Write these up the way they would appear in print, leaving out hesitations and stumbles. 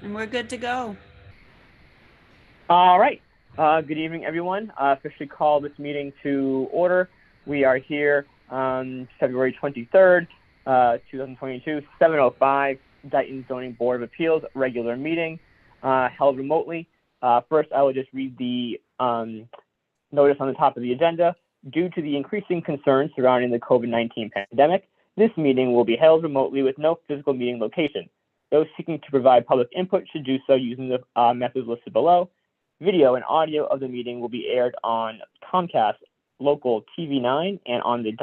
And we're good to go. All right. Good evening, everyone. Officially call this meeting to order. We are here on February 23rd, 2022, 7:05, Dayton Zoning Board of Appeals regular meeting, held remotely. First, I will just read the notice on the top of the agenda. Due to the increasing concerns surrounding the COVID-19 pandemic, this meeting will be held remotely with no physical meeting location. Those seeking to provide public input should do so using the methods listed below. Video and audio of the meeting will be aired on Comcast Local TV9 and on the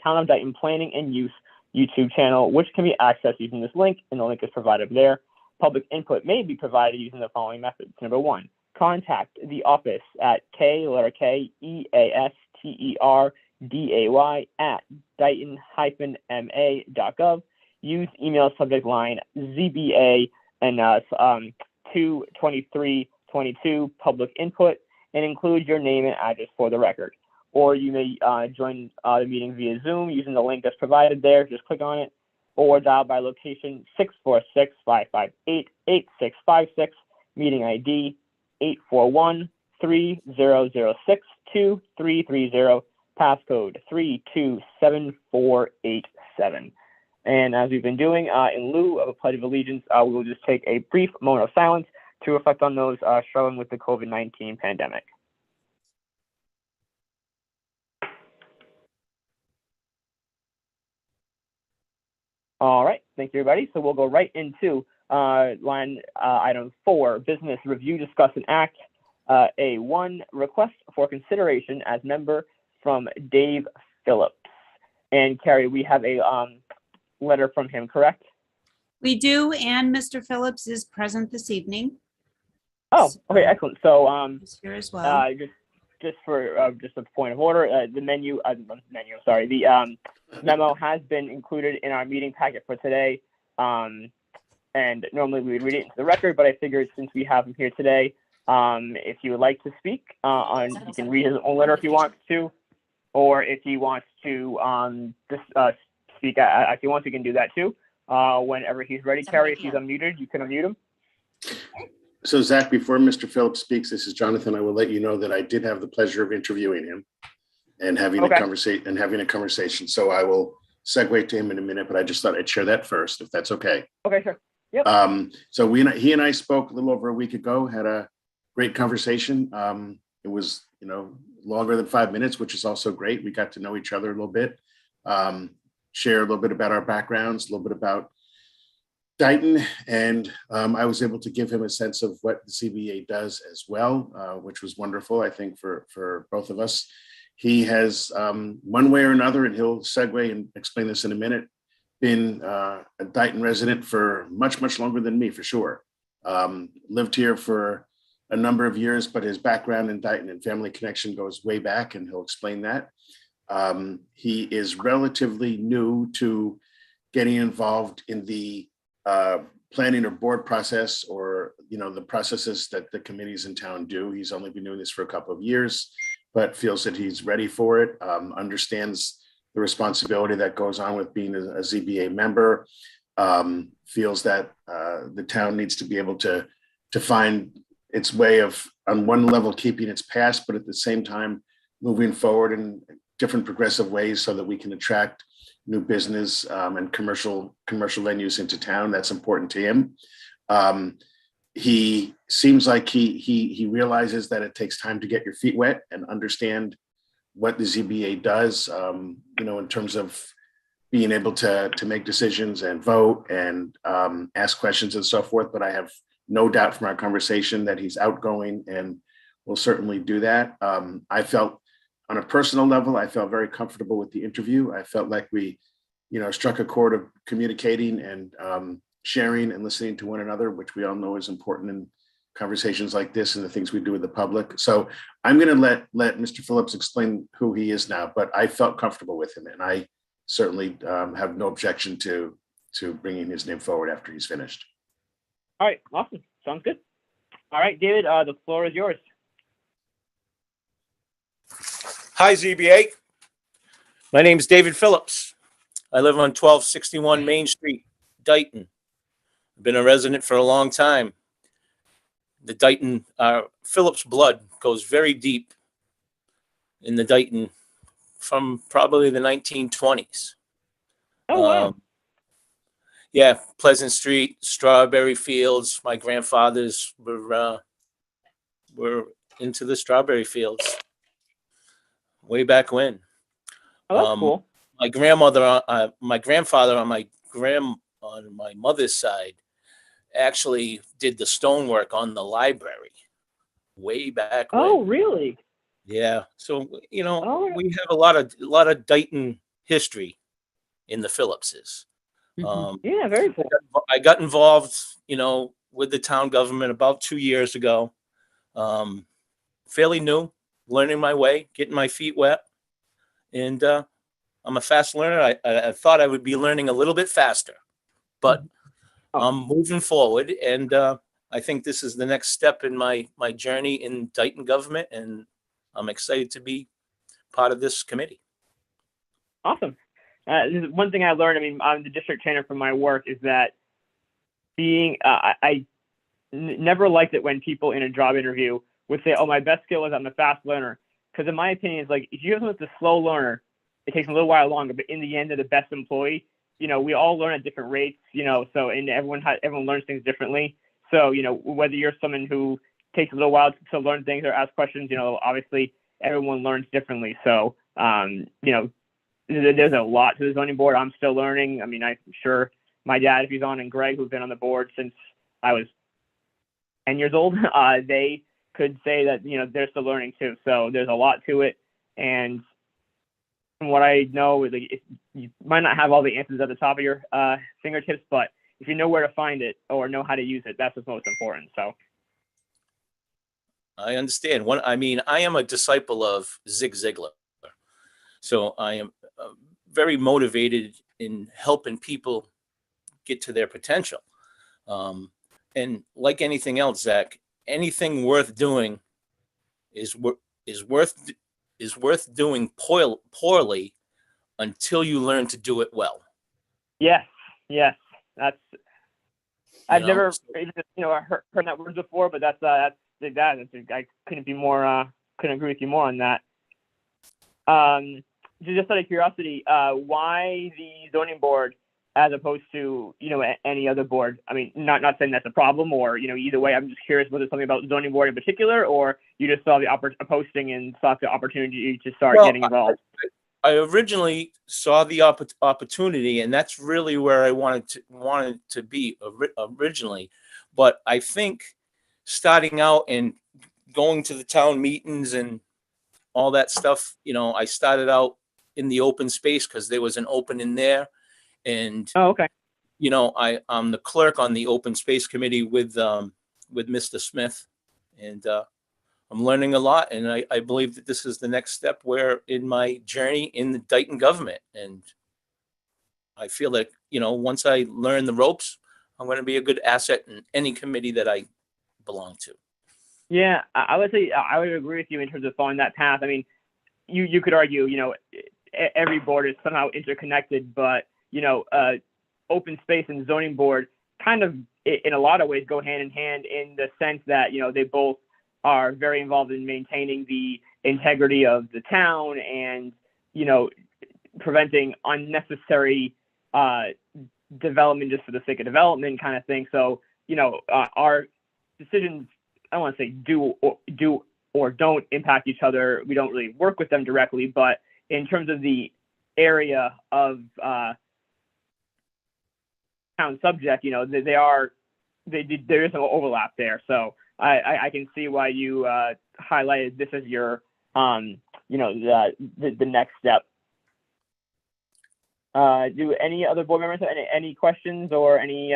Town of Dayton Planning and Use YouTube channel, which can be accessed using this link, and the link is provided there. Public input may be provided using the following methods. Number one, contact the office at KEASTERDAY@Dayton-MA.gov. Use email subject line ZBA and 22322 public input, and include your name and address for the record. Or you may join the meeting via Zoom using the link that's provided there. Just click on it, or dial by location 646-558-8656, meeting ID 841-3006-2330, passcode 327487. And as we've been doing, in lieu of a pledge of allegiance, we will just take a brief moment of silence to reflect on those struggling with the COVID-19 pandemic. All right, thank you, everybody. So we'll go right into item 4, business review, discuss, and act. A1, request for consideration as member from Dave Phillips. And Carrie, we have a letter from him, correct? We do, and Mr. Phillips is present this evening. Oh, okay, excellent. So He's here as well. just for just a point of order, the memo has been included in our meeting packet for today. And normally we would read it into the record, but I figured since we have him here today, if you would like to speak, you can read his own letter if you want to, or if he wants to speak if he wants, you can do that too. Whenever he's ready. Carrie, if he's unmuted, you can unmute him. So Zach, before Mr. Phillips speaks, this is Jonathan. I will let you know that I did have the pleasure of interviewing him and having a conversation. So I will segue to him in a minute, but I just thought I'd share that first, if that's okay. Okay, sure. Yep. So he and I spoke a little over a week ago, had a great conversation. It was, longer than 5 minutes, which is also great. We got to know each other a little bit, share a little bit about our backgrounds, a little bit about Dayton, and I was able to give him a sense of what the CBA does as well, which was wonderful, I think, for both of us. He has, one way or another, and he'll segue and explain this in a minute, been a Dayton resident for much, much longer than me, for sure. Lived here for a number of years, but his background in Dayton and family connection goes way back, and he'll explain that. He is relatively new to getting involved in the planning or board process, or the processes that the committees in town do. He's only been doing this for a couple of years, but feels that he's ready for it, understands the responsibility that goes on with being a ZBA member, feels that the town needs to be able to find its way of, on one level, keeping its past, but at the same time moving forward in different progressive ways so that we can attract new business and commercial venues into town. That's important to him. He seems like he realizes that it takes time to get your feet wet and understand what the ZBA does, in terms of being able to make decisions and vote and ask questions and so forth. But I have no doubt from our conversation that he's outgoing and will certainly do that. I felt, on a personal level, I felt very comfortable with the interview. I felt like we, struck a chord of communicating and sharing and listening to one another, which we all know is important in conversations like this and the things we do with the public. So I'm going to let Mr. Phillips explain who he is now, but I felt comfortable with him, and I certainly have no objection to bringing his name forward after he's finished. All right, awesome. Sounds good. All right, David, the floor is yours. Hi, ZBA. My name is David Phillips. I live on 1261 Main Street, Dayton. I've been a resident for a long time. the Dighton, Phillips blood goes very deep in the Dighton from probably the 1920s. Oh, wow. Yeah, Pleasant Street, strawberry fields. My grandfathers were into the strawberry fields way back when. Oh, that's cool. My grandfather on my mother's side actually did the stonework on the library way back when. Oh, really? Yeah, so Oh, we have a lot of Dighton history in the Phillipses. yeah, very cool. I got involved, with the town government about 2 years ago. Fairly new, learning my way, getting my feet wet, and I'm a fast learner. I thought I would be learning a little bit faster, but Oh. I'm moving forward, and I think this is the next step in my journey in Dighton government, and I'm excited to be part of this committee. Awesome. This is one thing I learned. I mean, I'm the district trainer for my work. Is that I never liked it when people in a job interview would say, "Oh, my best skill is I'm a fast learner." Because in my opinion, it's like if you have someone that's a slow learner, it takes a little while longer. But in the end, they're the best employee. We all learn at different rates. So and everyone learns things differently. So whether you're someone who takes a little while to learn things or ask questions, obviously everyone learns differently. So there's a lot to the zoning board. I'm still learning. I mean, I'm sure my dad, if he's on, and Greg, who's been on the board since I was 10 years old, they could say that, they're still learning too. So there's a lot to it. And from what I know, you might not have all the answers at the top of your fingertips, but if you know where to find it or know how to use it, that's what's most important. So I understand. I am a disciple of Zig Ziglar. So I am very motivated in helping people get to their potential. And like anything else, Zach, anything worth doing is worth doing poorly until you learn to do it well. yes, I've never heard that word before, but that's I couldn't agree with you more on that. Just out of curiosity, why the zoning board as opposed to any other board? I mean, not saying that's a problem or either way. I'm just curious whether it's something about zoning board in particular, or you just saw the posting and saw the opportunity to start getting involved. I originally saw the opportunity, and that's really where I wanted to be originally. But I think starting out and going to the town meetings and all that stuff, I started out in the open space because there was an open in there. And, Oh, okay. I'm the clerk on the open space committee with Mr. Smith, and I'm learning a lot. And I believe that this is the next step in my journey in the Dighton government. And I feel that, once I learn the ropes, I'm going to be a good asset in any committee that I belong to. Yeah, I would say I would agree with you in terms of following that path. I mean, you could argue, every board is somehow interconnected, but open space and zoning board kind of, in a lot of ways, go hand in hand in the sense that they both are very involved in maintaining the integrity of the town and preventing unnecessary development just for the sake of development kind of thing. So our decisions, I don't want to say do or don't impact each other. We don't really work with them directly, but in terms of the area of town subject, there is no overlap there. So I can see why you highlighted this as your the next step. Do any other board members have any questions or any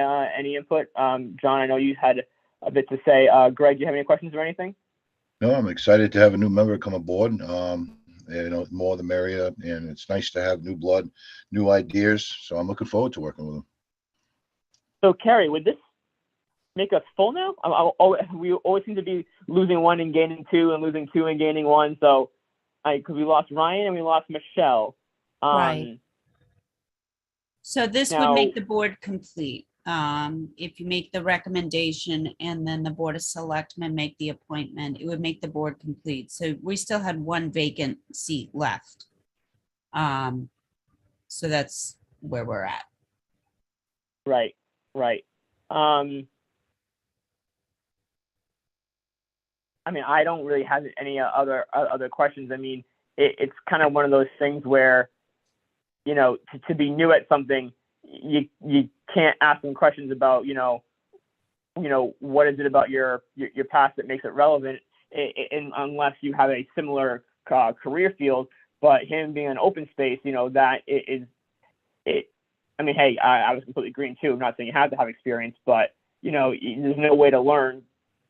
input? John, I know you had a bit to say. Greg, do you have any questions or anything? No, I'm excited to have a new member come aboard. More the merrier, and it's nice to have new blood, new ideas. So I'm looking forward to working with them. So, Carrie, would this make us full now? We always seem to be losing one and gaining two, and losing two and gaining one. So, because we lost Ryan and we lost Michelle. Right. So this would now, make the board complete. If you make the recommendation and then the Board of Selectmen make the appointment, it would make the board complete. So we still had one vacant seat left. So that's where we're at. Right. I mean, I don't really have any other questions. I mean, it's kind of one of those things where, you know, to be new at something, you can't ask them questions about, you know, what is it about your past that makes it relevant, unless you have a similar career field. But him being an open space, you know, that it. I mean, hey, I was completely green too. I'm not saying you have to have experience, but you know, there's no way to learn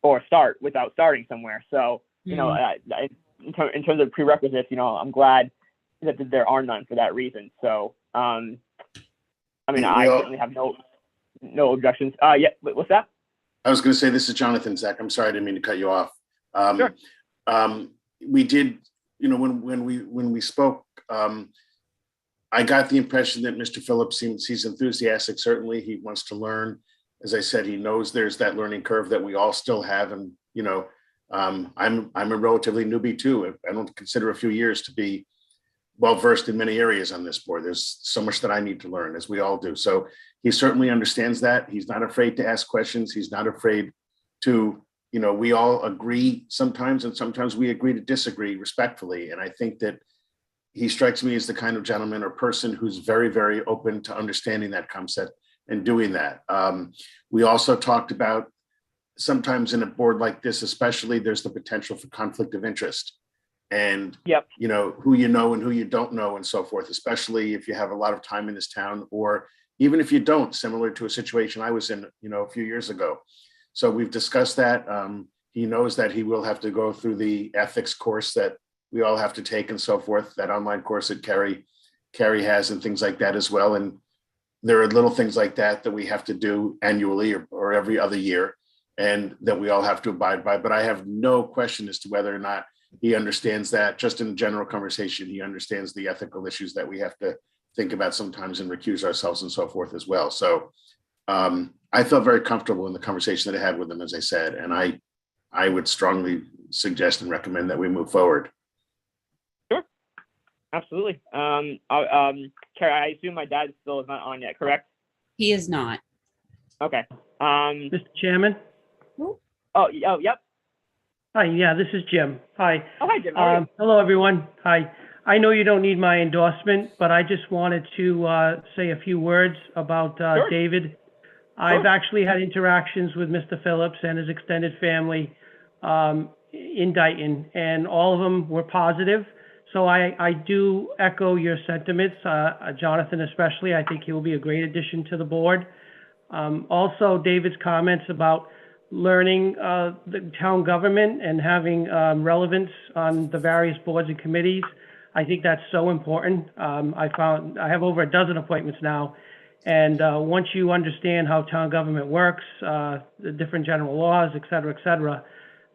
or start without starting somewhere. So, you know, in terms of prerequisites, you know, I'm glad that there are none for that reason. So, I mean, I certainly have no objections. Yeah, what's that? I was going to say, this is Jonathan, Zach. I'm sorry, I didn't mean to cut you off. Sure. We did, you know, when we spoke, I got the impression that Mr. Phillips he's enthusiastic. Certainly, he wants to learn. As I said, he knows there's that learning curve that we all still have, and you know, I'm a relatively newbie too. I don't consider a few years to be well versed in many areas on this board. There's so much that I need to learn, as we all do. So he certainly understands that. He's not afraid to ask questions. He's not afraid to, you know, we all agree sometimes, and sometimes we agree to disagree respectfully. And I think that he strikes me as the kind of gentleman or person who's very, very open to understanding that concept and doing that. We also talked about sometimes in a board like this, especially, there's the potential for conflict of interest. And, Yep. you know, who you know and who you don't know and so forth, especially if you have a lot of time in this town, or even if you don't, similar to a situation I was in, you know, a few years ago. So we've discussed that. He knows that he will have to go through the ethics course that we all have to take and so forth, that online course that Carrie has and things like that as well. And there are little things like that we have to do annually or every other year, and that we all have to abide by. But I have no question as to whether or not he understands that. Just in a general conversation, he understands the ethical issues that we have to think about sometimes and recuse ourselves and so forth as well. So I felt very comfortable in the conversation that I had with him, as I said, and I would strongly suggest and recommend that we move forward. Sure, absolutely. Carrie, I assume my dad still is not on yet, correct? He is not. Okay. Mr. Chairman? Oh, yep. Hi, yeah, this is Jim. Hi. Oh, hi, Jim. How are you? Hello, everyone. Hi. I know you don't need my endorsement, but I just wanted to say a few words about Sure. David. I've actually had interactions with Mr. Phillips and his extended family in Dayton, and all of them were positive. So I do echo your sentiments, Jonathan especially. I think he will be a great addition to the board. Also, David's comments about learning the town government and having relevance on the various boards and committees. I think that's so important. I have over a dozen appointments now. And once you understand how town government works, the different general laws, et cetera,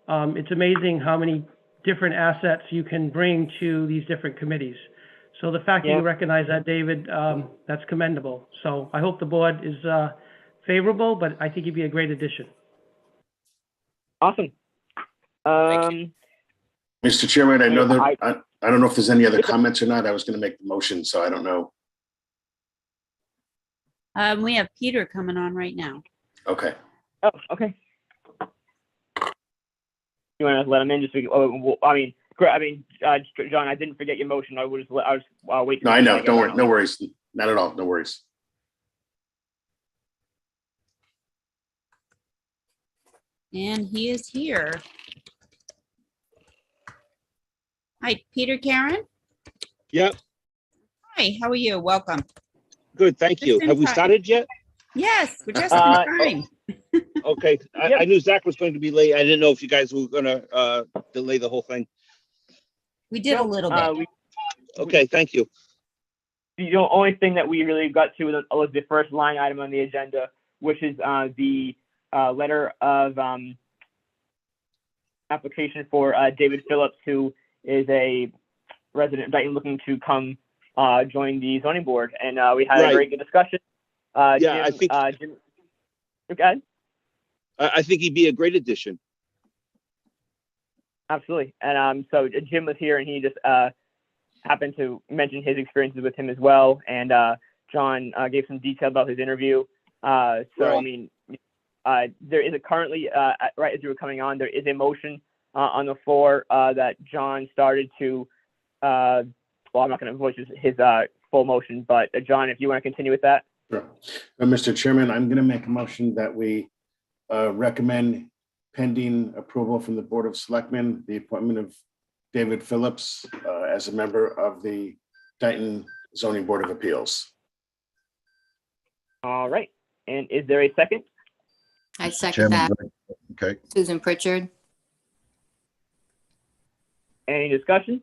it's amazing how many different assets you can bring to these different committees. So the fact that you recognize that, David, that's commendable. So I hope the board is favorable, but I think he'd be a great addition. Awesome. Mr. Chairman, I know that I don't know if there's any other comments or not. I was going to make the motion, so I don't know. We have Peter coming on right now. Okay. Oh, okay. You want to let him in? Just John, I didn't forget your motion. I was wait. No, I know. Don't worry. No worries. Not at all. No worries. And he is here. Hi, Peter Karen. Yep, Hi, how are you? Welcome. good, thank you. Just in Have we time. started yet? Yes, we're just in time. Okay, I knew Zach was going to be late. I didn't know if you guys were gonna delay the whole thing. We did a little bit. Okay, thank you. The only thing that we really got to was the first line item on the agenda, which is the letter of application for David Phillips, who is a resident of Dayton looking to come join the zoning board. And we had a very good discussion. Yeah, I think Okay. I think he'd be a great addition. Absolutely. And so Jim was here, and he just happened to mention his experiences with him as well. And John gave some detail about his interview. I mean, there is a currently, right as you were coming on, there is a motion on the floor that John started to, well, I'm not going to voice his full motion, but John, if you want to continue with that. Sure. Mr. Chairman, I'm going to make a motion that we recommend, pending approval from the Board of Selectmen, the appointment of David Phillips as a member of the Dayton Zoning Board of Appeals. All right. And is there a second? I second Chairman, that. okay. Susan Pritchard. Any discussion?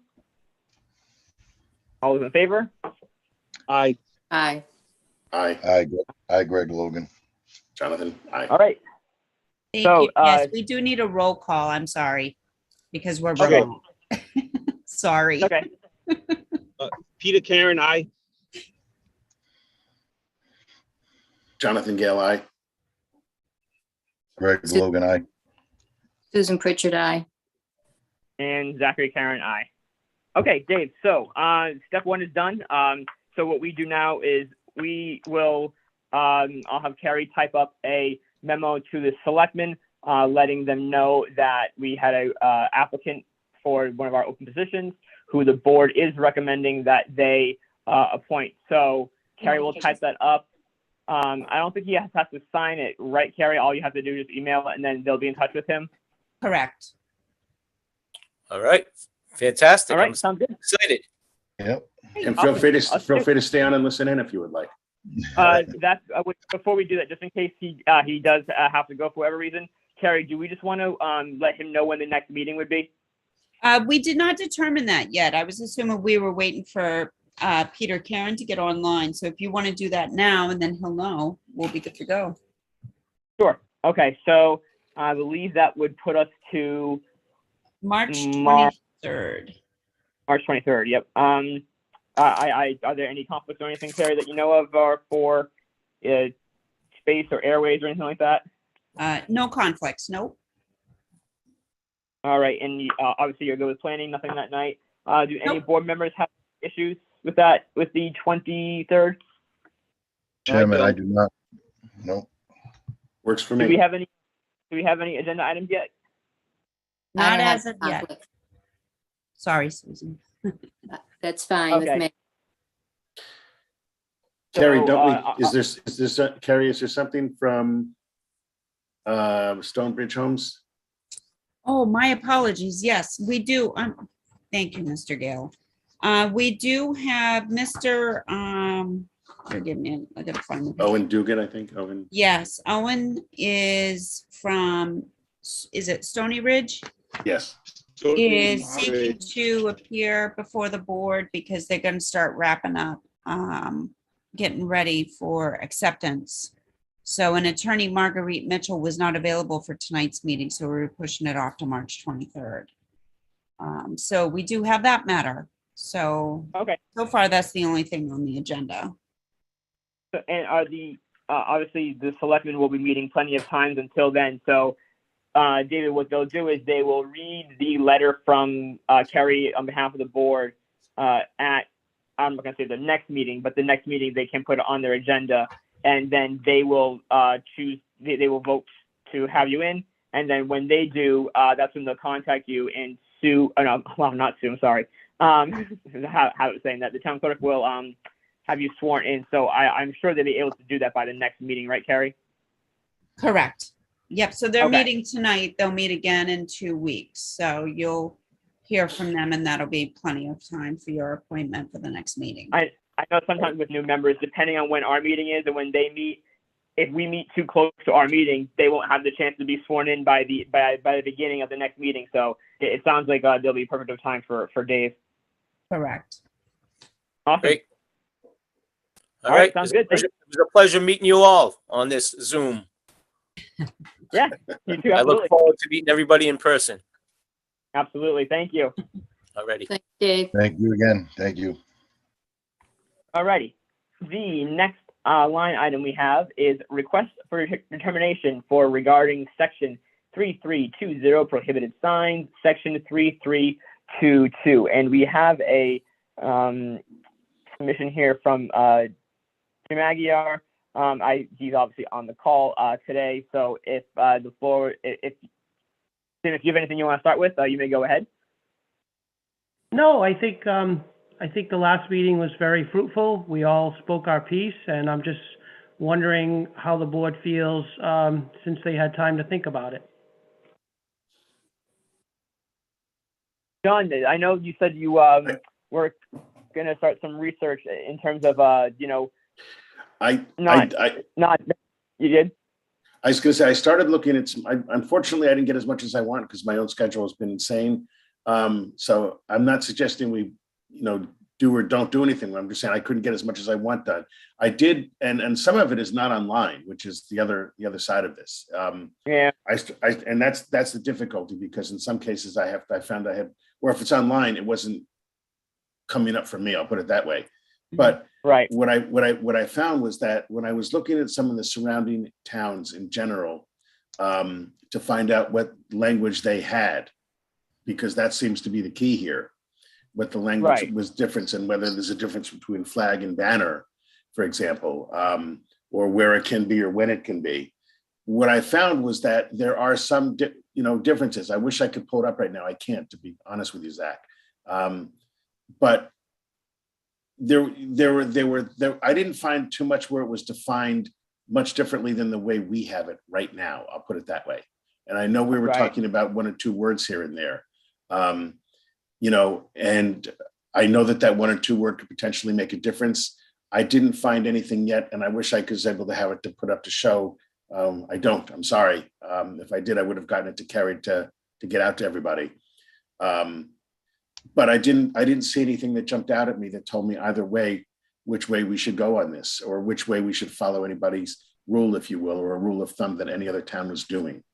All those in favor? Aye. Aye. Aye. Aye, Greg Logan. Jonathan, aye. All right. Thank So, you. Yes, we do need a roll call. I'm sorry, because we're Okay. remote. Sorry. Okay. Peter Karen, aye. Jonathan Gale, aye. Greg Logan, aye. Susan Pritchard, aye. And Zachary Karen, aye. Okay, Dave. So step one is done. So what we do now is we will, I'll have Carrie type up a memo to the selectmen, letting them know that we had a applicant for one of our open positions who the board is recommending that they appoint. So Carrie will type that up. I don't think he has to sign it, right, Carrie? All you have to do is email it, and then they'll be in touch with him. Correct. All right. Fantastic. All right, I'm sounds good. excited. Yep. And feel free to stay on and listen in if you would like. That's before we do that, just in case he does have to go for whatever reason. Carrie, do we just want to let him know when the next meeting would be? We did not determine that yet. I was assuming we were waiting for Peter Karen to get online. So if you want to do that now and then he'll know, we'll be good to go. Sure. Okay, so I believe that would put us to March March 23rd. March 23rd. Yep. Are there any conflicts or anything, Carrie, that you know of, or for space or airways or anything like that? No conflicts. Nope. All right, and obviously you're good with planning. Nothing that night. Do any Nope. board members have issues with that with the 23rd? Chairman, I don't. do not. No. Works for Do me. we have any agenda items yet? I Not don't have as of yet. conflict. Sorry, Susan. That's fine with Okay. me. Carrie, So, don't we, Carrie, is there something from Stonebridge Homes? Oh, my apologies. Yes, we do. Thank you, Mr. Gale. We do have Mr. Forgive me, I gotta find the. Owen Dugan, I think. Owen. Yes, Owen is from, is it Stony Ridge? Yes. Is seeking to appear before the board because they're gonna start wrapping up, getting ready for acceptance. So an attorney, Marguerite Mitchell, was not available for tonight's meeting, so we were pushing it off to March 23rd. So we do have that matter. So, Okay. so far, that's the only thing on the agenda. So, and are obviously the selectmen will be meeting plenty of times until then. So, David, what they'll do is they will read the letter from Kerry on behalf of the board at, I'm not going to say the next meeting, but the next meeting they can put it on their agenda, and then they will choose. They will vote to have you in, and then when they do, that's when they'll contact you and sue. No, well, not sue. I'm sorry. How it's saying that the town clerk will have you sworn in. So I'm sure they'll be able to do that by the next meeting, right, Carrie? Correct. Yep, so they're Okay. meeting tonight. They'll meet again in 2 weeks. So you'll hear from them and that'll be plenty of time for your appointment for the next meeting. I know sometimes with new members, depending on when our meeting is and when they meet, if we meet too close to our meeting, they won't have the chance to be sworn in by the beginning of the next meeting. So it sounds like there'll be perfect of time for Dave. Correct. Awesome. Great. All All right, right. sounds It was good. a pleasure meeting you all on this Zoom. Yeah, you too. I look Absolutely. forward to meeting everybody in person. Absolutely. Thank you. Already. Thank you, Dave. Thank you again. Thank you. Alrighty. The next line item we have is request for determination for regarding section 3320 prohibited signs, section 3322. And we have a submission here from Jim Aguiar. He's obviously on the call today. So if the floor, if Tim, if you have anything you want to start with, you may go ahead. No, I think the last meeting was very fruitful. We all spoke our piece, and I'm just wondering how the board feels since they had time to think about it. John, I know you said you were going to start some research in terms of you know. You did? I was going to say, I started looking at unfortunately, I didn't get as much as I want because my own schedule has been insane. So I'm not suggesting we, do or don't do anything. I'm just saying I couldn't get as much as I want done. I did, and some of it is not online, which is the other side of this. Yeah. And that's the difficulty, because in some cases I found I had, or if it's online, it wasn't coming up for me. I'll put it that way. But right. What I found was that when I was looking at some of the surrounding towns in general, to find out what language they had, because that seems to be the key here, what the language was different, and whether there's a difference between flag and banner, for example, or where it can be or when it can be. What I found was that there are some differences. I wish I could pull it up right now. I can't, to be honest with you, Zach. But there I didn't find too much where it was defined much differently than the way we have it right now. I'll put it that way. And I know we were talking about one or two words here and there, and I know that one or two word could potentially make a difference. I didn't find anything yet, and I wish I was able to have it to put up to show. I don't. I'm sorry. If I did, I would have gotten it to carry to get out to everybody. But I didn't see anything that jumped out at me that told me either way which way we should go on this, or which way we should follow anybody's rule, if you will, or a rule of thumb that any other town was doing.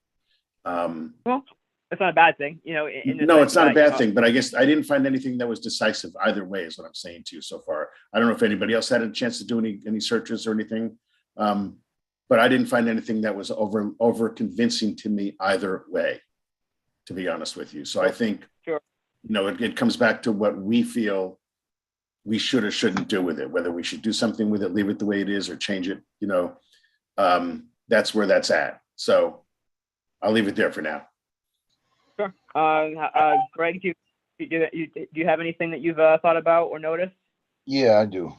Well, that's not a bad thing, no, it's not a bad thing, but I guess I didn't find anything that was decisive either way, is what I'm saying to you so far. I don't know if anybody else had a chance to do any searches or anything, but I didn't find anything that was over convincing to me either way, to be honest with you. So I think, sure. It comes back to what we feel we should or shouldn't do with it, whether we should do something with it, leave it the way it is, or change it. That's where that's at. So I'll leave it there for now. Sure. Greg, do you have anything that you've thought about or noticed? Yeah, I do.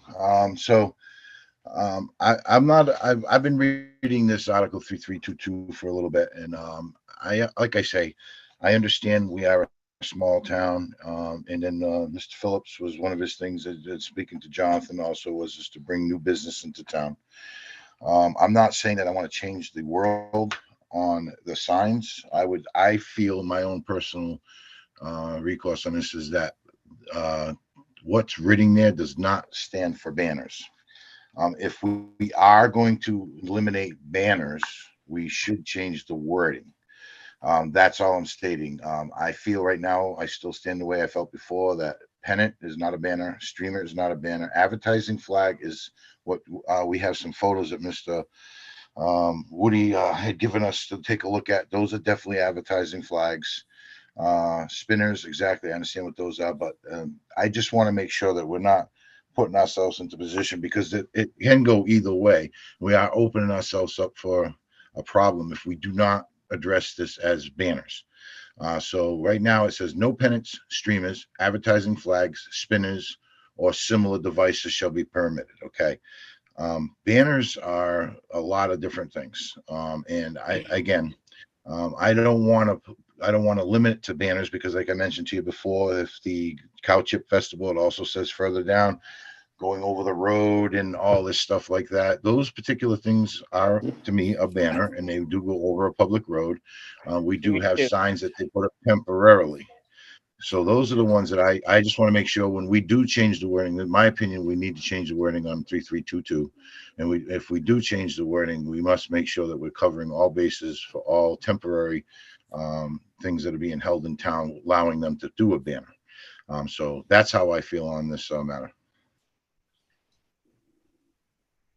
I've been reading this Article 3322 for a little bit, and I understand we are a small town, and then Mr. Phillips was one of his things that speaking to Jonathan also was just to bring new business into town. I'm not saying that I want to change the world on the signs. I feel my own personal recourse on this is that what's written there does not stand for banners. If we are going to eliminate banners, we should change the wording. That's all I'm stating. I feel right now, I still stand the way I felt before, that pennant is not a banner, streamer is not a banner, advertising flag is what we have some photos that Mr. Woody had given us to take a look at. Those are definitely advertising flags. Spinners, exactly, I understand what those are, but I just want to make sure that we're not putting ourselves into position, because it can go either way. We are opening ourselves up for a problem if we do not address this as banners. So right now it says no pennants, streamers, advertising flags, spinners, or similar devices shall be permitted. Okay. Banners are a lot of different things. And I don't want to limit it to banners, because like I mentioned to you before, if the Cow Chip Festival, it also says further down, going over the road and all this stuff like that. Those particular things are, to me, a banner, and they do go over a public road. We do have signs that they put up temporarily. So those are the ones that I just want to make sure when we do change the wording, in my opinion, we need to change the wording on 3322. And if we do change the wording, we must make sure that we're covering all bases for all temporary things that are being held in town, allowing them to do a banner. So that's how I feel on this matter.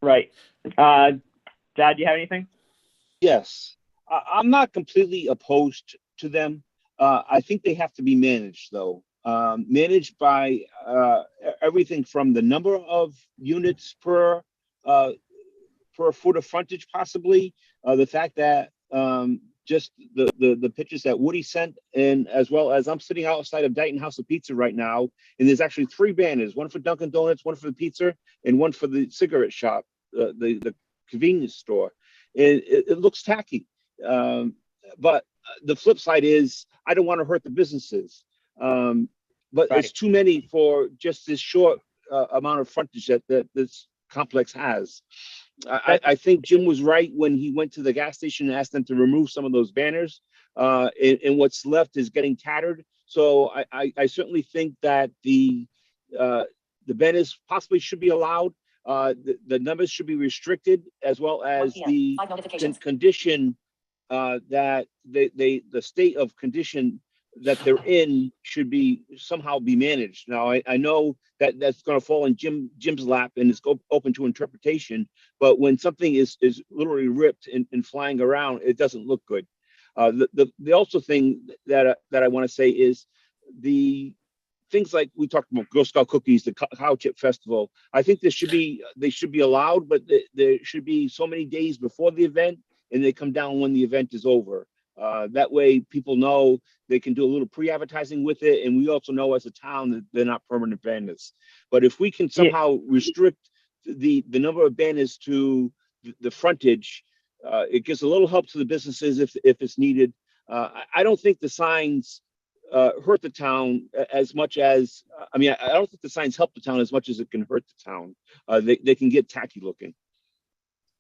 Right. Dad, do you have anything? Yes, I'm not completely opposed to them. I think they have to be managed, though. Managed by everything from the number of units uh, per foot of frontage, possibly. The fact that just the pictures that Woody sent, and as well as I'm sitting outside of Dighton House of Pizza right now, and there's actually 3 banners: one for Dunkin' Donuts, one for the pizza, and one for the cigarette shop, the convenience store. And it looks tacky. But the flip side is I don't want to hurt the businesses. But Right. it's too many for just this short amount of frontage that this complex has. I think Jim was right when he went to the gas station and asked them to remove some of those banners. And what's left is getting tattered. So I certainly think that the banners possibly should be allowed. The numbers should be restricted, as well as the condition that the state of condition that they're in should be somehow be managed. Now, I know that that's going to fall in Jim's lap and it's open to interpretation, but when something is literally ripped and flying around, it doesn't look good. The also thing that I want to say is the things like we talked about Girl Scout cookies, the cow chip festival. I think they should be allowed, but there should be so many days before the event, and they come down when the event is over. That way, people know they can do a little pre-advertising with it, and we also know as a town that they're not permanent banners. But if we can somehow restrict the number of banners to the frontage, it gives a little help to the businesses if it's needed. I don't think the signs hurt the town as much as I don't think the signs help the town as much as it can hurt the town. They can get tacky looking.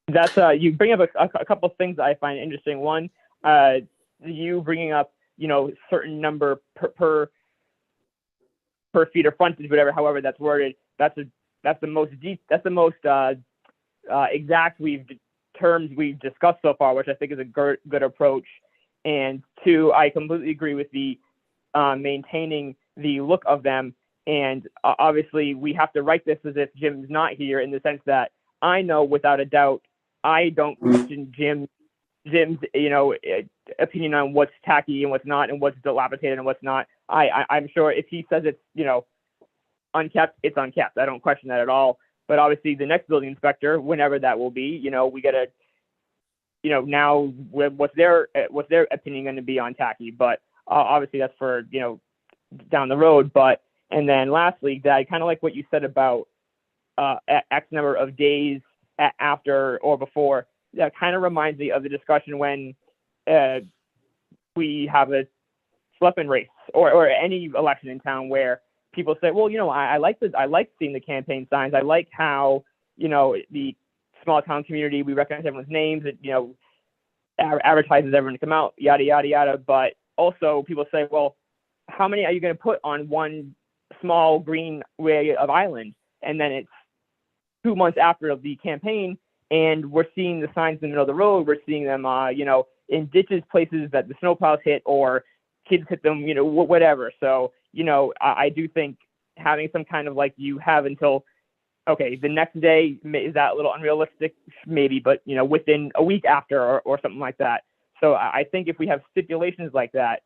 That's you bring up a couple of things that I find interesting. One, you bringing up certain number per feet of frontage, however that's worded. That's the most exact terms we've discussed so far, which I think is a good approach. And 2, I completely agree with the maintaining the look of them. And obviously, we have to write this as if Jim's not here, in the sense that I know without a doubt I don't question Jim's opinion on what's tacky and what's not, and what's dilapidated and what's not. I'm sure if he says it's unkept, it's unkept. I don't question that at all. But obviously, the next building inspector, whenever that will be, we gotta, now what's their opinion going to be on tacky? But obviously, that's for down the road. But and then lastly, that I kind of like what you said about X number of days after or before. That kind of reminds me of the discussion when we have a slip-in race or any election in town where people say, well, I like seeing the campaign signs. I like how, the small town community, we recognize everyone's names, it, advertises everyone to come out, yada, yada, yada. But also people say, well, how many are you going to put on one small green way of island? And then it's 2 months after the campaign, and we're seeing the signs in the middle of the road. We're seeing them, in ditches, places that the snowplows hit or kids hit them, whatever. So, I do think having some kind of you have until, okay, the next day, is that a little unrealistic? Maybe, but, within a week after or something like that. So I think if we have stipulations like that,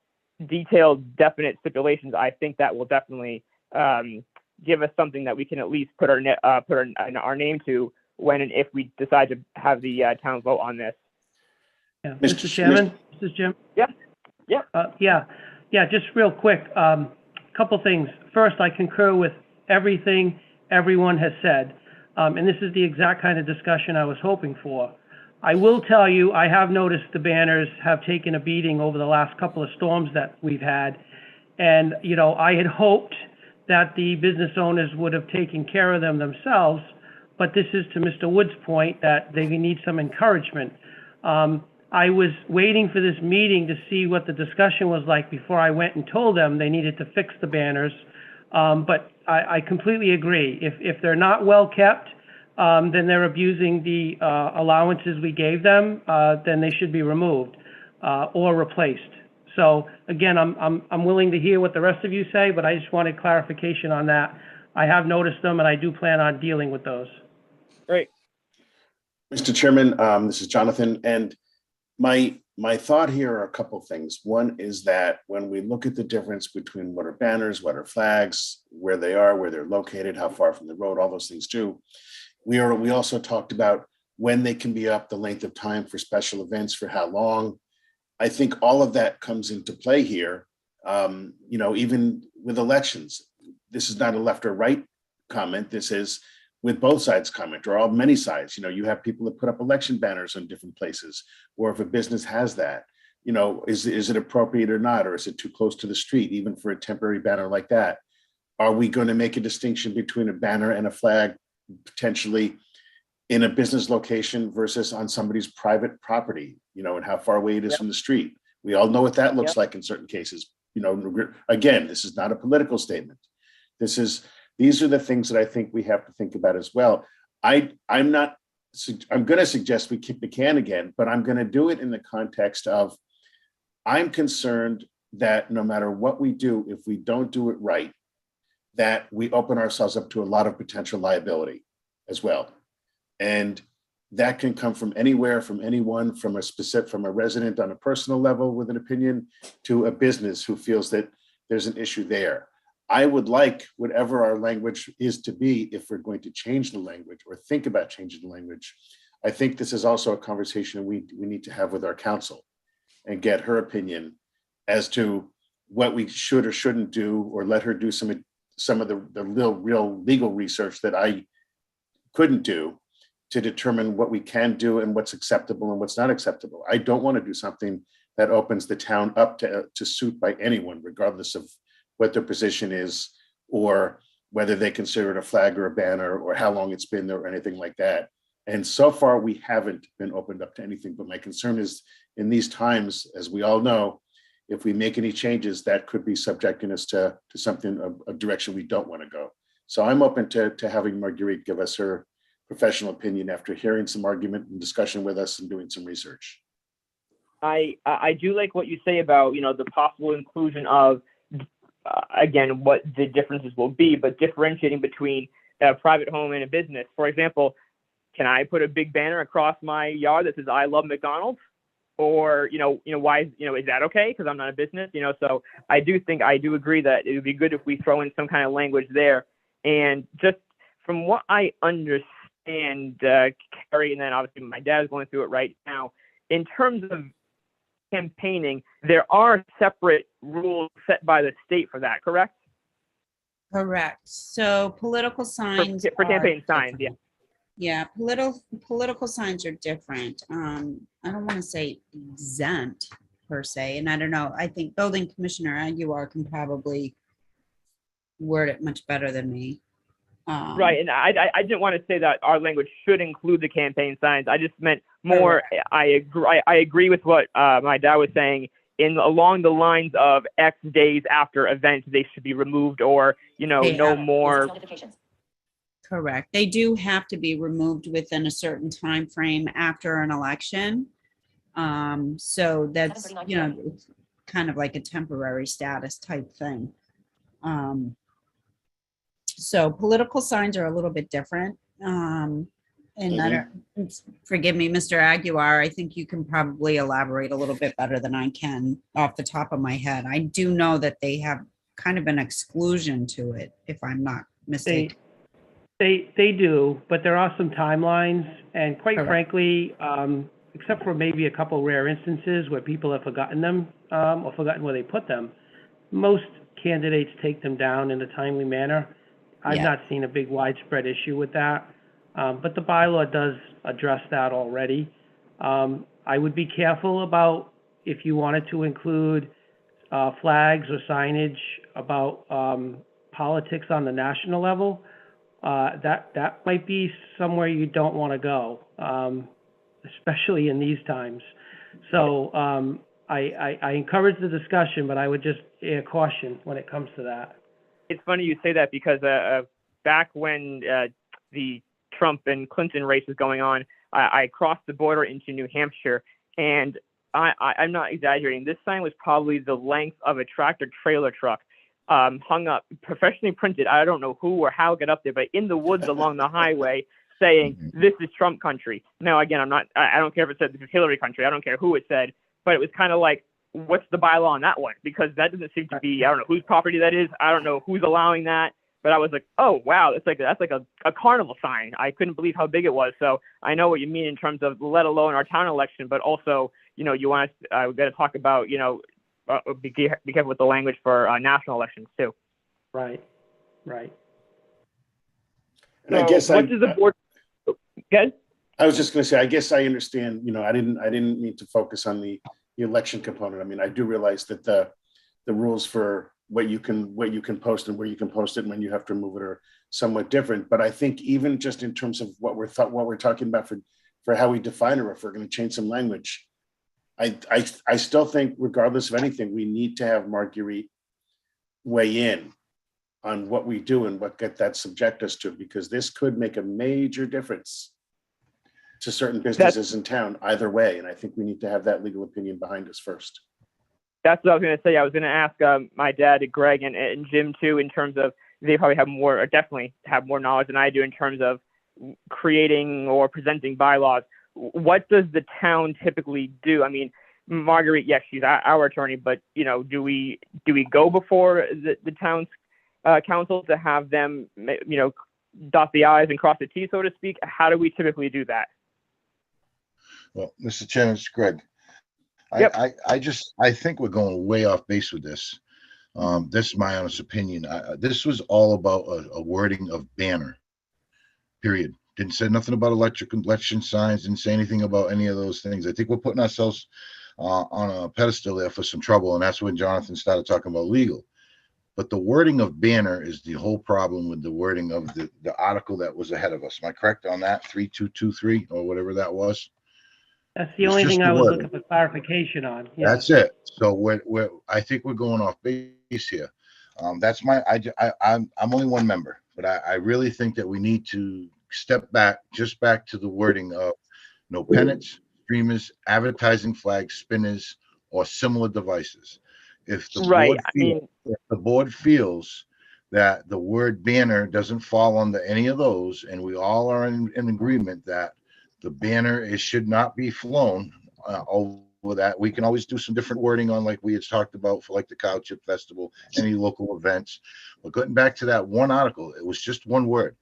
detailed, definite stipulations, I think that will definitely give us something that we can at least put our name to when and if we decide to have the town vote on this. Yeah, Mr. Chairman, this is Jim. Yeah. Yeah, just real quick, couple things. First, I concur with everything everyone has said, and this is the exact kind of discussion I was hoping for. I will tell you, I have noticed the banners have taken a beating over the last couple of storms that we've had, and, I had hoped that the business owners would have taken care of them themselves, but this is to Mr. Wood's point that they need some encouragement. I was waiting for this meeting to see what the discussion was like before I went and told them they needed to fix the banners. But I completely agree. If they're not well kept, then they're abusing the allowances we gave them, then they should be removed or replaced. So again, I'm willing to hear what the rest of you say, but I just wanted clarification on that. I have noticed them, and I do plan on dealing with those. Great. Mr. Chairman, this is Jonathan, and my thought here are a couple of things. One is that when we look at the difference between what are banners, what are flags, where they are, where they're located, how far from the road, all those things too. We also talked about when they can be up, the length of time for special events, for how long. I think all of that comes into play here. Even with elections, this is not a left or right comment. This is with both sides comment, or all many sides. You have people that put up election banners on different places, or if a business has that, is it appropriate or not, or is it too close to the street, even for a temporary banner like that? Are we going to make a distinction between a banner and a flag potentially in a business location versus on somebody's private property, and how far away it is from the street? We all know what that looks like in certain cases. Again, this is not a political statement. These are the things that I think we have to think about as well. I'm going to suggest we kick the can again, but I'm going to do it in the context of, I'm concerned that no matter what we do, if we don't do it right, that we open ourselves up to a lot of potential liability as well. And that can come from anywhere, from anyone, from a resident on a personal level with an opinion, to a business who feels that there's an issue there. I would like whatever our language is to be, if we're going to change the language or think about changing the language. I think this is also a conversation we need to have with our counsel and get her opinion as to what we should or shouldn't do, or let her do some of the real legal research that I couldn't do, to determine what we can do and what's acceptable and what's not acceptable. I don't want to do something that opens the town up to suit by anyone, regardless of what their position is, or whether they consider it a flag or a banner, or how long it's been there, or anything like that. And so far, we haven't been opened up to anything. But my concern is, in these times, as we all know, if we make any changes, that could be subjecting us to something, a direction we don't want to go. So I'm open to having Marguerite give us her professional opinion after hearing some argument and discussion with us and doing some research. I do like what you say about, the possible inclusion of, again, what the differences will be, but differentiating between a private home and a business. For example, can I put a big banner across my yard that says "I love McDonald's"? Or, why, is that okay? Because I'm not a business, so I do agree that it would be good if we throw in some kind of language there. And just from what I understand, Carrie, and then obviously my dad is going through it right now, in terms of campaigning, there are separate rules set by the state for that, correct? Correct. So political signs for campaign are signs, different. Yeah, political signs are different. I don't want to say exempt per se, and I don't know. I think Building Commissioner Aguilar can probably word it much better than me. Right, and I didn't want to say that our language should include the campaign signs. I just meant more. I agree with what my dad was saying. Along the lines of X days after events, they should be removed, or no more. Correct. They do have to be removed within a certain time frame after an election. So that's it's kind of like a temporary status type thing. So political signs are a little bit different. Forgive me, Mr. Aguilar, I think you can probably elaborate a little bit better than I can off the top of my head. I do know that they have kind of an exclusion to it, if I'm not mistaken. They do, but there are some timelines, and quite Correct. frankly, except for maybe a couple rare instances where people have forgotten them or forgotten where they put them, most candidates take them down in a timely manner. I've not seen a big widespread issue with that, but the bylaw does address that already. I would be careful about if you wanted to include flags or signage about politics on the national level. That might be somewhere you don't want to go, especially in these times. So I encourage the discussion, but I would just air caution when it comes to that. It's funny you say that, because back when the Trump and Clinton race was going on, I crossed the border into New Hampshire, and I'm not exaggerating. This sign was probably the length of a tractor trailer truck, hung up, professionally printed. I don't know who or how it got up there, but in the woods along the highway, saying Mhm. this is Trump country. Now, again, I don't care if it said this is Hillary country. I don't care who it said, but it was kind of like, what's the bylaw on that one? Because that doesn't seem to be, I don't know whose property that is. I don't know who's allowing that. But I was like, oh, wow, that's like a carnival sign. I couldn't believe how big it was. So I know what you mean in terms of, let alone our town election, but also, you know, we got to talk about, you know, be careful with the language for national elections too. Right, right. And I So guess what does the board? Good. I was just going to say, I guess I understand, you know, I didn't mean to focus on the election component. I mean, I do realize that the rules for what you can post and where you can post it and when you have to remove it are somewhat different. But I think even just in terms of what we're talking about for how we define it, or if we're going to change some language, I still think, regardless of anything, we need to have Marguerite weigh in on what we do and what that subject us to, because this could make a major difference to certain businesses in town either way. And I think we need to have that legal opinion behind us first. That's what I was going to say. I was going to ask my dad, Greg, and Jim too, in terms of they probably have more, or definitely have more knowledge than I do in terms of creating or presenting bylaws. What does the town typically do? I mean, Marguerite, yes, she's our attorney, but you know, do we go before the town's council to have them, you know, dot the I's and cross the T's, so to speak? How do we typically do that? Well, Mr. Chairman, it's Greg. Yep. I think we're going way off base with this. This is my honest opinion. This was all about a wording of banner, period. Didn't say nothing about election signs, didn't say anything about any of those things. I think we're putting ourselves on a pedestal there for some trouble, and that's when Jonathan started talking about legal. But the wording of banner is the whole problem with the wording of the article that was ahead of us. Am I correct on that? 3223 or whatever that was? That's the It's only just thing the I was wording. looking for clarification on. Yeah. That's it. So I think we're going off base here. That's I'm only one member, but I really think that we need to step back to the wording of no pennants, streamers, advertising flags, spinners, or similar devices. If the board feels that the word banner doesn't fall under any of those, and we all are in agreement that the banner should not be flown over that, we can always do some different wording on, like we had talked about, for like the Cow Chip Festival, any local events. But getting back to that one article, it was just one word.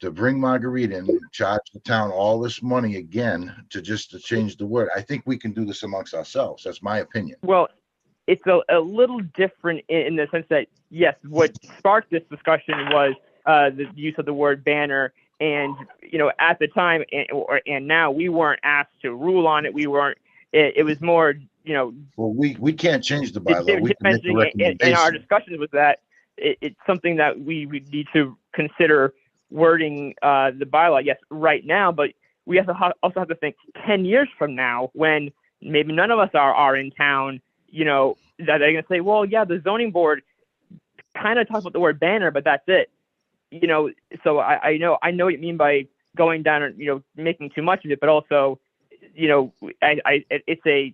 To bring Marguerite in, charge the town all this money again to change the word. I think we can do this amongst ourselves. That's my opinion. Well, it's a little different in the sense that, yes, what sparked this discussion was the use of the word banner. And, you know, at the time and now, we weren't asked to rule on it. We weren't, it was more, you know. Well, we can't change the bylaw. We can make a recommendation. In our discussions with that, it's something that we need to consider wording the bylaw. Yes, right now, but we also have to think 10 years from now, when maybe none of us are in town, you know, that they're going to say, well, yeah, the zoning board kind of talks about the word banner, but that's it. You know, so I know what you mean by going down and, you know, making too much of it, but also, you know, it's the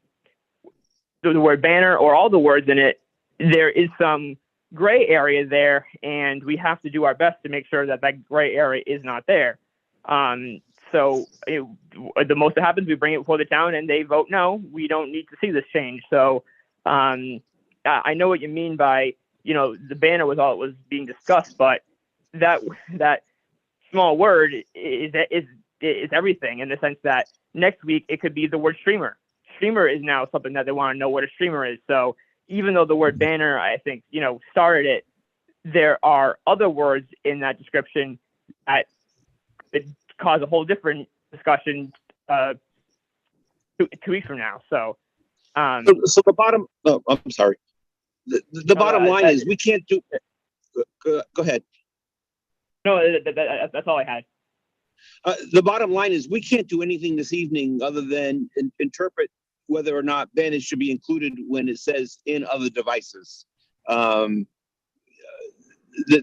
word banner or all the words in it, there is some gray area there, and we have to do our best to make sure that gray area is not there. So the most that happens, we bring it before the town and they vote no, we don't need to see this change. So I know what you mean by, you know, the banner was all that was being discussed, but that small word is everything, in the sense that next week it could be the word streamer. Streamer is now something that they want to know what a streamer is. So even though the word banner, I think, you know, started it, there are other words in that description that could cause a whole different discussion 2 weeks from now. So the bottom, I'm sorry. The bottom line is we can't do, go ahead. No, that's all I had. The bottom line is we can't do anything this evening other than interpret whether or not banners should be included when it says in other devices.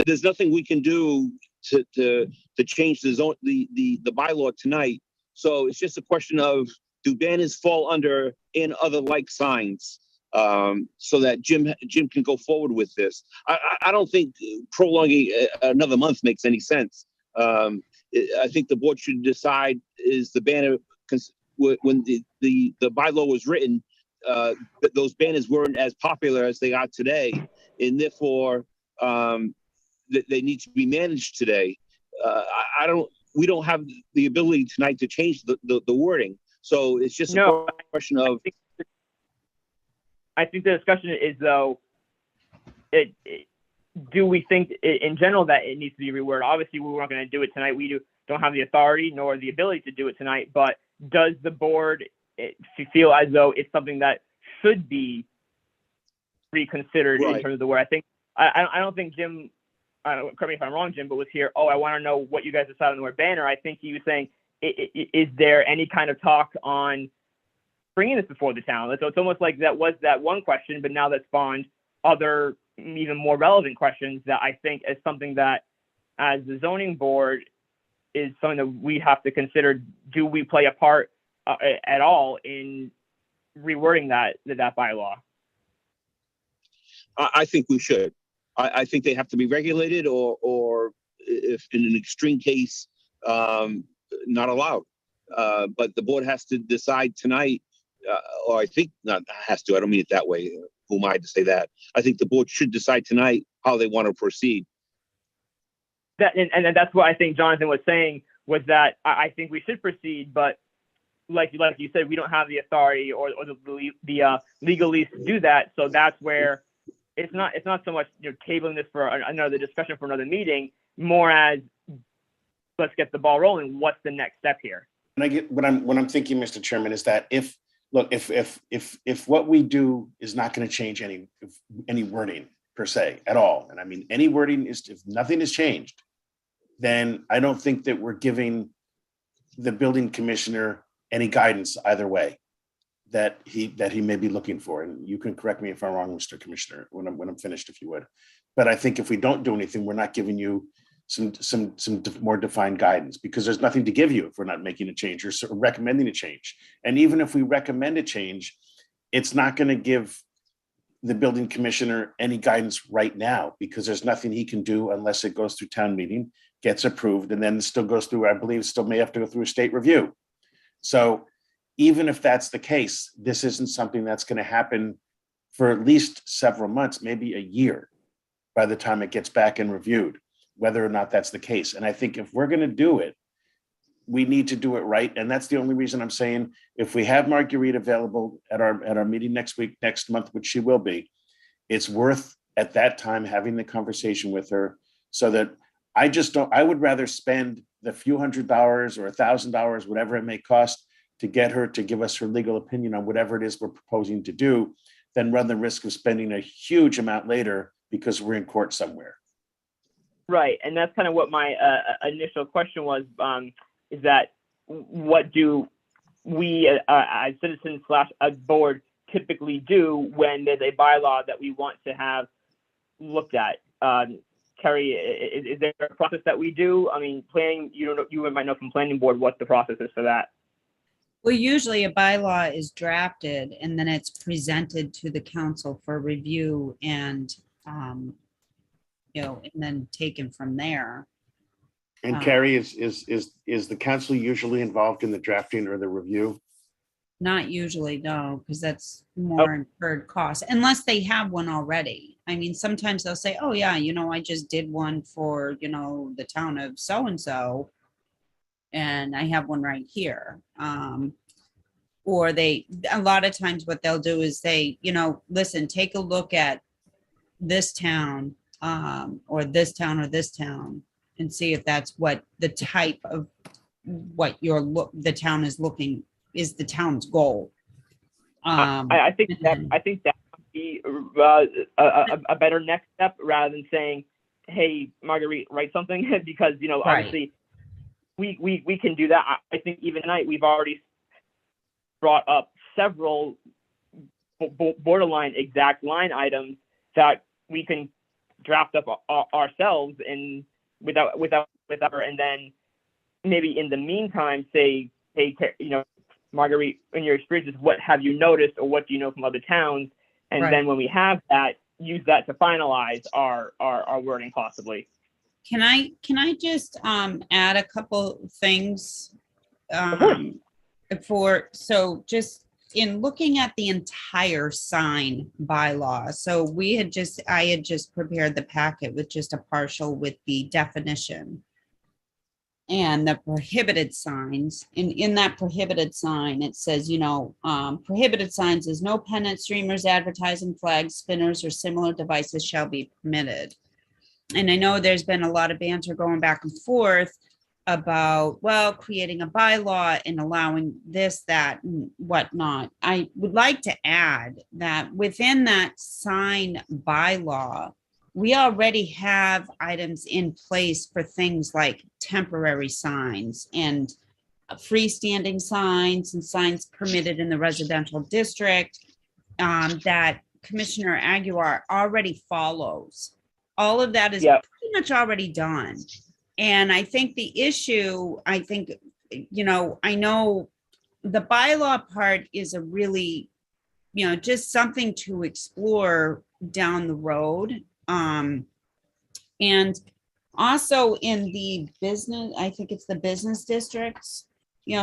There's nothing we can do to change the bylaw tonight. So it's just a question of, do banners fall under in other like signs, so that Jim can go forward with this. I don't think prolonging another month makes any sense. I think the board should decide, is the banner, when the bylaw was written, that those banners weren't as popular as they are today, and therefore they need to be managed today. We don't have the ability tonight to change the wording. So it's just a question of. I think the discussion is, though, do we think in general that it needs to be reworded? Obviously, we're not going to do it tonight. We don't have the authority nor the ability to do it tonight. But does the board feel as though it's something that should be reconsidered in terms of the word? I don't think Jim, correct me if I'm wrong, Jim, but was here, I want to know what you guys decide on the word banner. I think he was saying, is there any kind of talk on bringing this before the town? So it's almost like that was that one question, but now that spawned other even more relevant questions that I think is something that, as the zoning board, is something that we have to consider. Do we play a part at all in rewording that bylaw? I think we should. I think they have to be regulated, or if in an extreme case, not allowed. But the board has to decide tonight, or I think not has to. I don't mean it that way. Who am I to say that? I think the board should decide tonight how they want to proceed. And that's what I think Jonathan was saying, was that I think we should proceed, but like you said, we don't have the authority or the legalese to do that. So that's where it's not so much tabling this for another discussion for another meeting, more as let's get the ball rolling. What's the next step here? And I get what I'm thinking, Mr. Chairman, is that if what we do is not going to change any wording per se at all, and I mean any wording is, if nothing has changed, then I don't think that we're giving the building commissioner any guidance either way that he may be looking for. And you can correct me if I'm wrong, Mr. Commissioner, when I'm finished, if you would. But I think if we don't do anything, we're not giving you some more defined guidance, because there's nothing to give you if we're not making a change or recommending a change. And even if we recommend a change, it's not going to give the building commissioner any guidance right now, because there's nothing he can do unless it goes through town meeting, gets approved, and then it still goes through, I believe, still may have to go through a state review. So even if that's the case, this isn't something that's going to happen for at least several months, maybe a year, by the time it gets back and reviewed, whether or not that's the case. And I think if we're going to do it, we need to do it right. And that's the only reason I'm saying, if we have Marguerite available at our meeting next month, which she will be, it's worth at that time having the conversation with her, so that I would rather spend the few $100s or $1,000, whatever it may cost, to get her to give us her legal opinion on whatever it is we're proposing to do, than run the risk of spending a huge amount later because we're in court somewhere. Right. And that's kind of what my initial question was, is that what do we as citizens / a board typically do when there's a bylaw that we want to have looked at? Kerry, is there a process that we do? I mean, planning, you might know from planning board what the process is for that. Well, usually a bylaw is drafted and then it's presented to the council for review and, and then taken from there. And Carrie, is the council usually involved in the drafting or the review? Not usually, no, because that's more incurred costs, unless they have one already. I mean, sometimes they'll say, oh yeah, I just did one for, the town of so-and-so, and I have one right here. Or a lot of times what they'll do is they, listen, take a look at this town, or this town or this town, and see if that's what the type of what the town is looking is the town's goal. I think that would be a better next step, rather than saying, hey, Marguerite, write something, because obviously we can do that. I think even tonight we've already brought up several borderline exact line items that we can draft up ourselves and without and then maybe in the meantime say, hey, Marguerite, in your experiences, what have you noticed, or what do you know from other towns? And then when we have that, use that to finalize our wording possibly. Can I just add a couple things? course. So just in looking at the entire sign bylaw, so I had just prepared the packet with just a partial with the definition and the prohibited signs. In that prohibited sign, it says, prohibited signs is no pennant, streamers, advertising flags, spinners, or similar devices shall be permitted. And I know there's been a lot of banter going back and forth about, well, creating a bylaw and allowing this, that, and whatnot. I would like to add that within that sign bylaw, we already have items in place for things like temporary signs and freestanding signs and signs permitted in the residential district that Commissioner Aguirre already follows. All of that is pretty much already done. And I think the issue, I know the bylaw part is a really, just something to explore down the road. And also in the business, I think it's the business districts,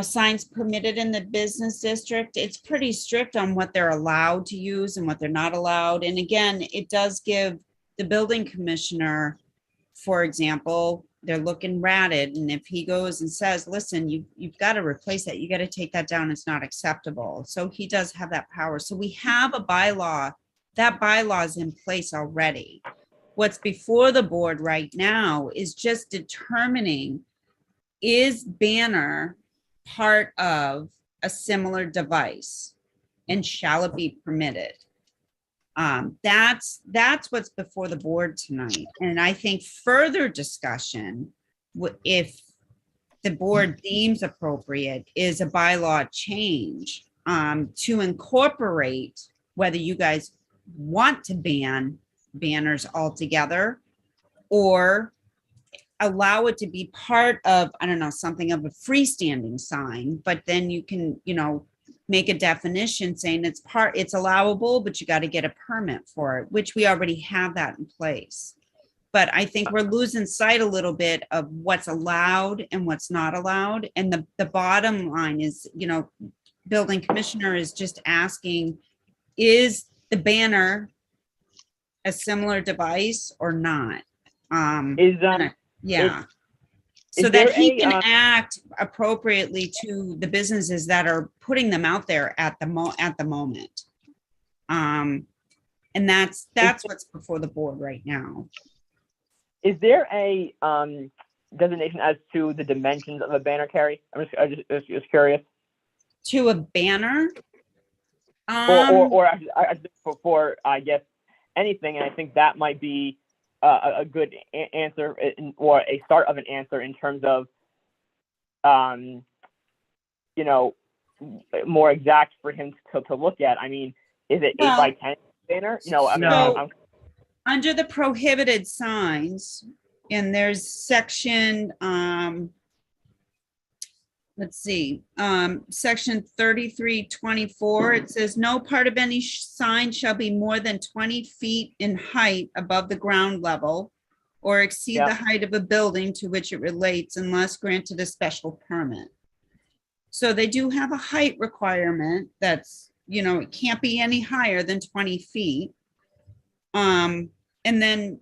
signs permitted in the business district, it's pretty strict on what they're allowed to use and what they're not allowed. And again, it does give the building commissioner, for example, they're looking ratted. And if he goes and says, listen, you've got to replace that, you got to take that down, it's not acceptable. So he does have that power. So we have a bylaw, that bylaw is in place already. What's before the board right now is just determining, is banner part of a similar device and shall it be permitted? That's what's before the board tonight. And I think further discussion, if the board deems appropriate, is a bylaw change to incorporate whether you guys want to ban banners altogether or allow it to be part of, I don't know, something of a freestanding sign, but then you can, make a definition saying it's allowable, but you got to get a permit for it, which we already have that in place. But I think we're losing sight a little bit of what's allowed and what's not allowed. And the bottom line is, building commissioner is just asking, is the banner a similar device or not? So that he can act appropriately to the businesses that are putting them out there at the moment. And that's what's before the board right now. Is there a designation as to the dimensions of a banner, Carrie? I'm just curious. To a banner? Or for I guess anything, and I think that might be a good answer or a start of an answer in terms of, more exact for him to look at. I mean, is it 8 by 10 banner? No. Under the prohibited signs, and there's section, section 3324, it says no part of any sign shall be more than 20 feet in height above the ground level or exceed the height of a building to which it relates unless granted a special permit. So they do have a height requirement that's, it can't be any higher than 20 feet. And then,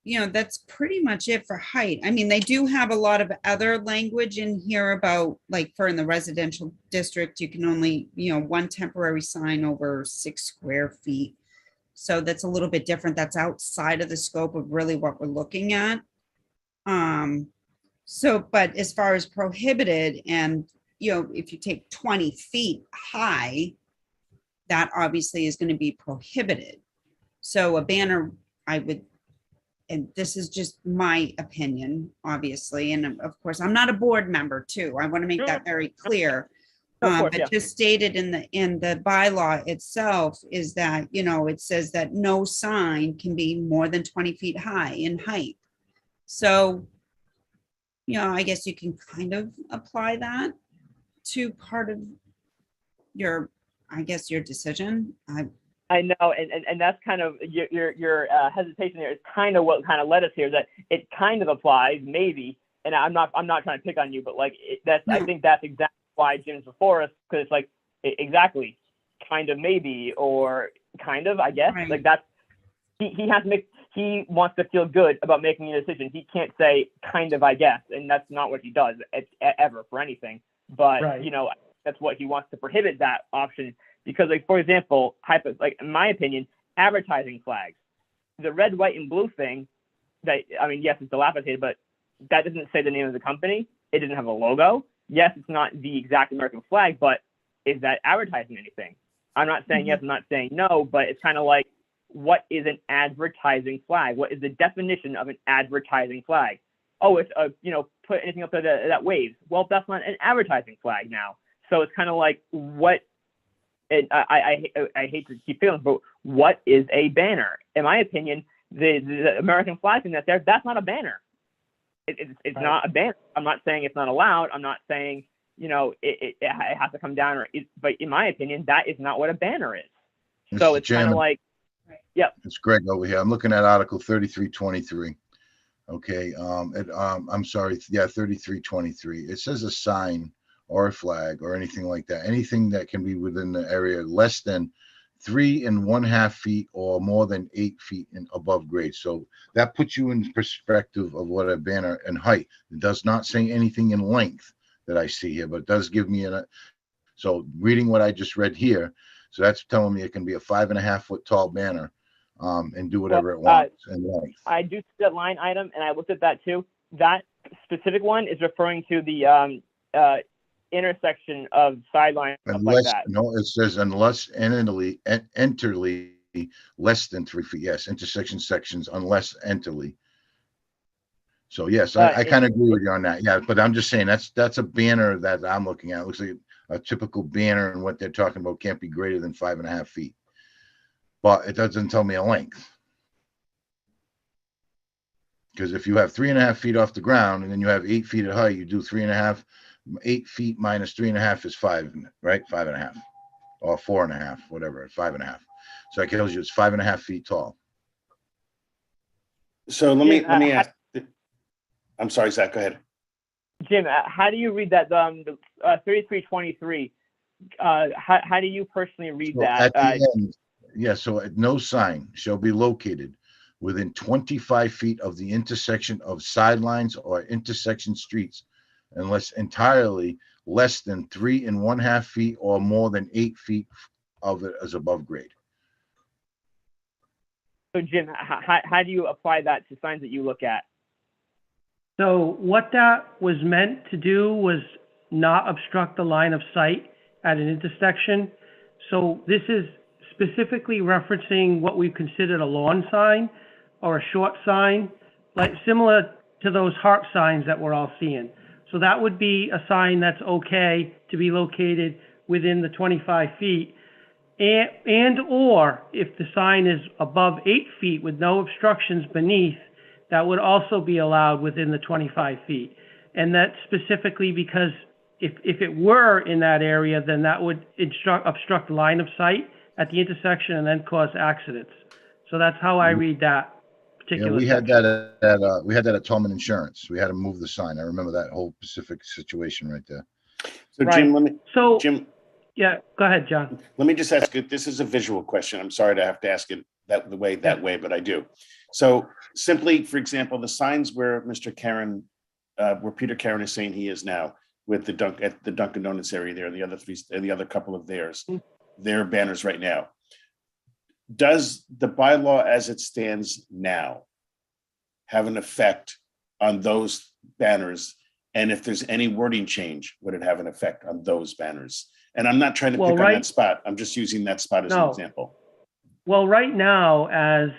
that's pretty much it for height. I mean, they do have a lot of other language in here about, like, for in the residential district, you can only, one temporary sign over 6 square feet. So that's a little bit different. That's outside of the scope of really what we're looking at. But as far as prohibited and, if you take 20 feet high, that obviously is going to be prohibited. So a banner, and this is just my opinion, obviously. And of course, I'm not a board member too. I want to make that very clear. But just stated in the bylaw itself is that, it says that no sign can be more than 20 feet high in height. So, I guess you can kind of apply that to part of your decision. I know, and that's kind of your hesitation there is kind of what kind of led us here, that it kind of applies, maybe. And I'm not trying to pick on you, but like I think that's exactly why Jim's before us, because it's like exactly, kind of, maybe, or kind of, I guess. Right. Like that's he has to make, he wants to feel good about making a decision. He can't say kind of, I guess, and that's not what he does ever for anything. But Right. you know, that's what he wants to prohibit, that option, because like, for example, like in my opinion, advertising flags, the red, white, and blue thing, that, I mean, yes, it's dilapidated, but that doesn't say the name of the company. It doesn't have a logo. Yes, it's not the exact American flag, but is that advertising anything? I'm not saying yes, I'm not saying no, but it's kind of like, what is an advertising flag? What is the definition of an advertising flag? Oh, it's put anything up there that waves. Well, that's not an advertising flag now. So it's kind of like, what? And I hate to keep feeling, but what is a banner? In my opinion, the American flag thing that's not a banner. It's right. Not a banner. I'm not saying it's not allowed. I'm not saying it has to come down, but in my opinion, that is not what a banner is. So it's kind of like, yeah. It's Greg over here. I'm looking at Article 3323. Okay. I'm sorry. Yeah, 3323. It says a sign or a flag or anything like that. Anything that can be within the area less than 3 1/2 feet or more than 8 feet above grade. So that puts you in perspective of what a banner and height. It does not say anything in length that I see here, but it does give me so reading what I just read here. So that's telling me it can be a 5.5 foot tall banner, and do whatever it wants in length. I do see that line item, and I looked at that too. That specific one is referring to the intersection of sidelines, stuff like that. No, it says unless enterly less than 3 feet. Yes, intersection sections unless enterly. So yes, I kind of agree with you on that. Yeah, but I'm just saying that's a banner that I'm looking at. It looks like a typical banner, and what they're talking about can't be greater than 5.5 feet. But it doesn't tell me a length. Because if you have 3.5 feet off the ground and then you have 8 feet at height, you do 3.5. 8 feet minus 3.5 is 5, right? 5.5 or 4.5, whatever, 5.5. So that tells you it's 5.5 feet tall. So let me ask. I'm sorry, Zach, go ahead. Jim, how do you read that? The 3323. How do you personally read that? At the end, yeah. So no sign shall be located within 25 feet of the intersection of sidelines or intersection streets, unless entirely less than 3 1/2 feet or more than 8 feet of it as above grade. So Jim, how do you apply that to signs that you look at? So what that was meant to do was not obstruct the line of sight at an intersection. So this is specifically referencing what we've considered a lawn sign or a short sign, like similar to those heart signs that we're all seeing. So that would be a sign that's okay to be located within the 25 feet. And or if the sign is above 8 feet with no obstructions beneath, that would also be allowed within the 25 feet. And that's specifically because if it were in that area, then that would obstruct line of sight at the intersection and then cause accidents. So that's how I read that particular. Yeah, we had that at Tolman Insurance. We had to move the sign. I remember that whole specific situation right there. So right. Jim, yeah, go ahead, John. Let me just ask you, this is a visual question. I'm sorry to have to ask it that way, but I do. So simply, for example, the signs where where Peter Karen is saying he is now with at the Dunkin' Donuts area there, the other couple of their banners right now. Does the bylaw as it stands now have an effect on those banners? And if there's any wording change, would it have an effect on those banners? And I'm not trying to pick on that spot. I'm just using that spot as an example. Well, right now, as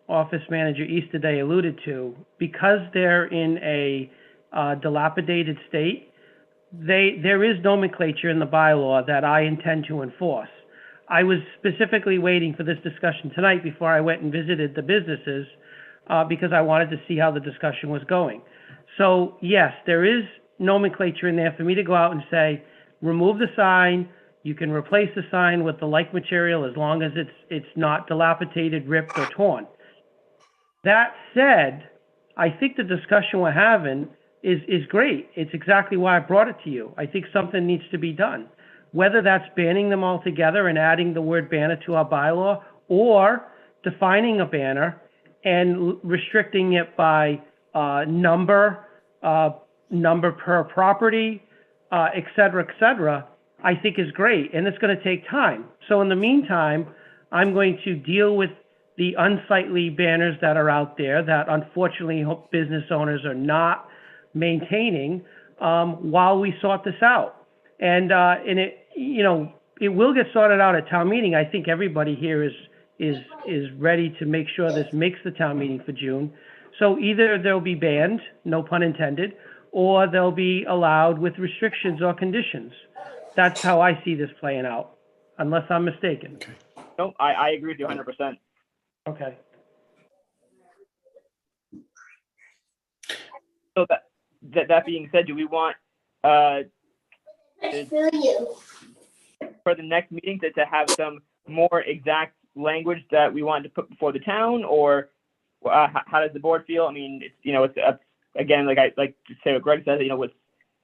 Office Manager Easterday alluded to, because they're in a dilapidated state, there is nomenclature in the bylaw that I intend to enforce. I was specifically waiting for this discussion tonight before I went and visited the businesses because I wanted to see how the discussion was going. So yes, there is nomenclature in there for me to go out and say, remove the sign, You can replace the sign with the like material as long as it's not dilapidated, ripped, or torn. That said, I think the discussion we're having is great. It's exactly why I brought it to you. I think something needs to be done. Whether that's banning them all together and adding the word banner to our bylaw, or defining a banner and restricting it by number per property, et cetera, I think is great. And it's going to take time. So in the meantime, I'm going to deal with the unsightly banners that are out there that unfortunately business owners are not maintaining while we sort this out. And it, you know, it will get sorted out at town meeting. I think everybody here is ready to make sure this makes the town meeting for June. So either they'll be banned, no pun intended, or they'll be allowed with restrictions or conditions. That's how I see this playing out, unless I'm mistaken. No, I agree with you 100%. Okay. So that being said, do we want for the next meeting to have some more exact language that we want to put before the town, or how does the board feel? I mean, it's, you know, it's again, like I like to say what Greg says, you know, it's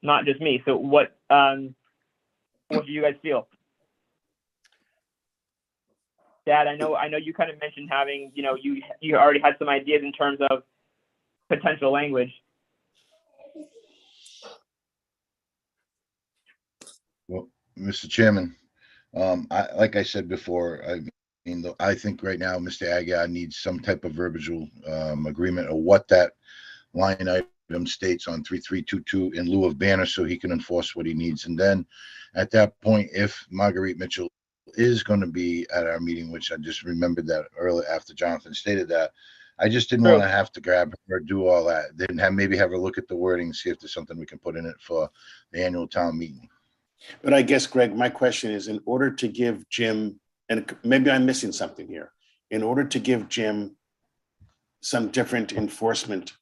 not just me. So what do you guys feel? Dad, I know you kind of mentioned having, you know, you already had some ideas in terms of potential language. Well, Mr. Chairman, like I said before, I think right now Mr. Aguirre needs some type of verbiage agreement of what that line item states on 3322 in lieu of banner, so he can enforce what he needs. And then at that point, if Marguerite Mitchell is going to be at our meeting, which I just remembered that earlier after Jonathan stated that, I just didn't want to have to grab her or do all that. Then maybe have a look at the wording, see if there's something we can put in it for the annual town meeting. But I guess, Greg, my question is, in order to give Jim, and maybe I'm missing something here, in order to give Jim some different enforcement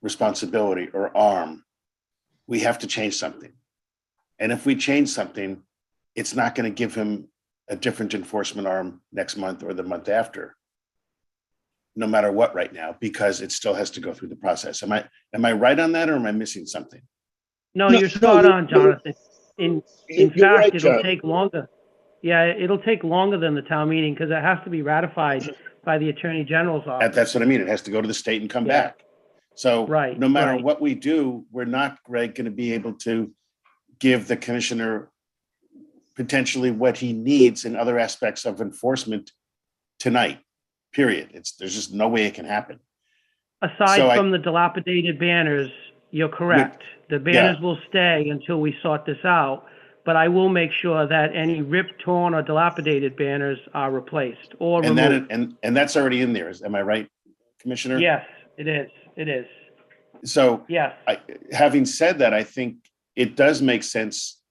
responsibility or arm, we have to change something. And if we change something, it's not going to give him a different enforcement arm next month or the month after, no matter what right now, because it still has to go through the process. Am I right on that, or am I missing something? No, you're spot on, Jonathan. In fact, right, it'll John. take longer. Yeah, it'll take longer than the town meeting because it has to be ratified by the Attorney General's office. That's what I mean. It has to go to the state and come Yeah. back. So Right, no matter right. what we do, we're not, Greg, going to be able to give the commissioner potentially what he needs in other aspects of enforcement tonight, period. There's just no way it can happen. Aside from the dilapidated banners, you're correct. The banners will stay until we sort this out, but I will make sure that any ripped, torn, or dilapidated banners are replaced or removed. And that's already in there. Am I right, Commissioner? Yes, it is. It is. So Yes. Having said that, I think it does make sense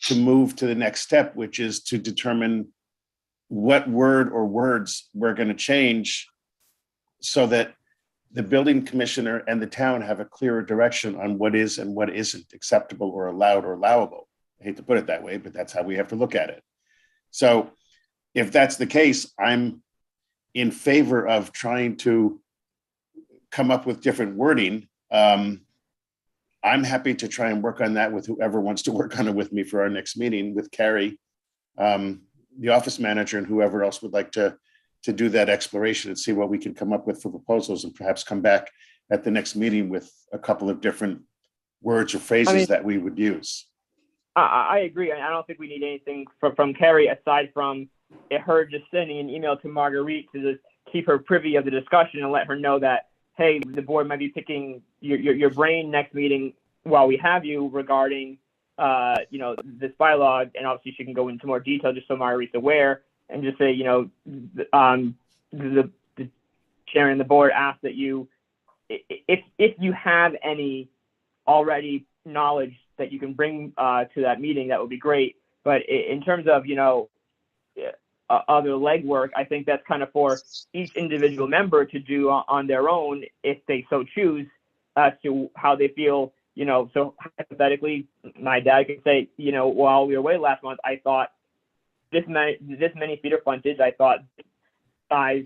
to move to the next step, which is to determine what word or words we're going to change so that the building commissioner and the town have a clearer direction on what is and what isn't acceptable or allowed or allowable. I hate to put it that way, but that's how we have to look at it. So if that's the case, I'm in favor of trying to come up with different wording. I'm happy to try and work on that with whoever wants to work on it with me for our next meeting, with Carrie, the office manager, and whoever else would like to do that exploration and see what we can come up with for proposals, and perhaps come back at the next meeting with a couple of different words or phrases that we would use. I agree. I don't think we need anything from Carrie aside from her just sending an email to Marguerite to just keep her privy of the discussion and let her know that, hey, the board might be picking your brain next meeting while we have you regarding, you know, this bylaw. And obviously she can go into more detail just so Marguerite's aware, and just say, you know, the chair and the board ask that you, if you have any already knowledge that you can bring to that meeting, that would be great. But in terms of, you know, other legwork, I think that's kind of for each individual member to do on their own if they so choose, as to how they feel So hypothetically, my dad could say, while we were away last month, I thought this many feet of frontage. I thought size,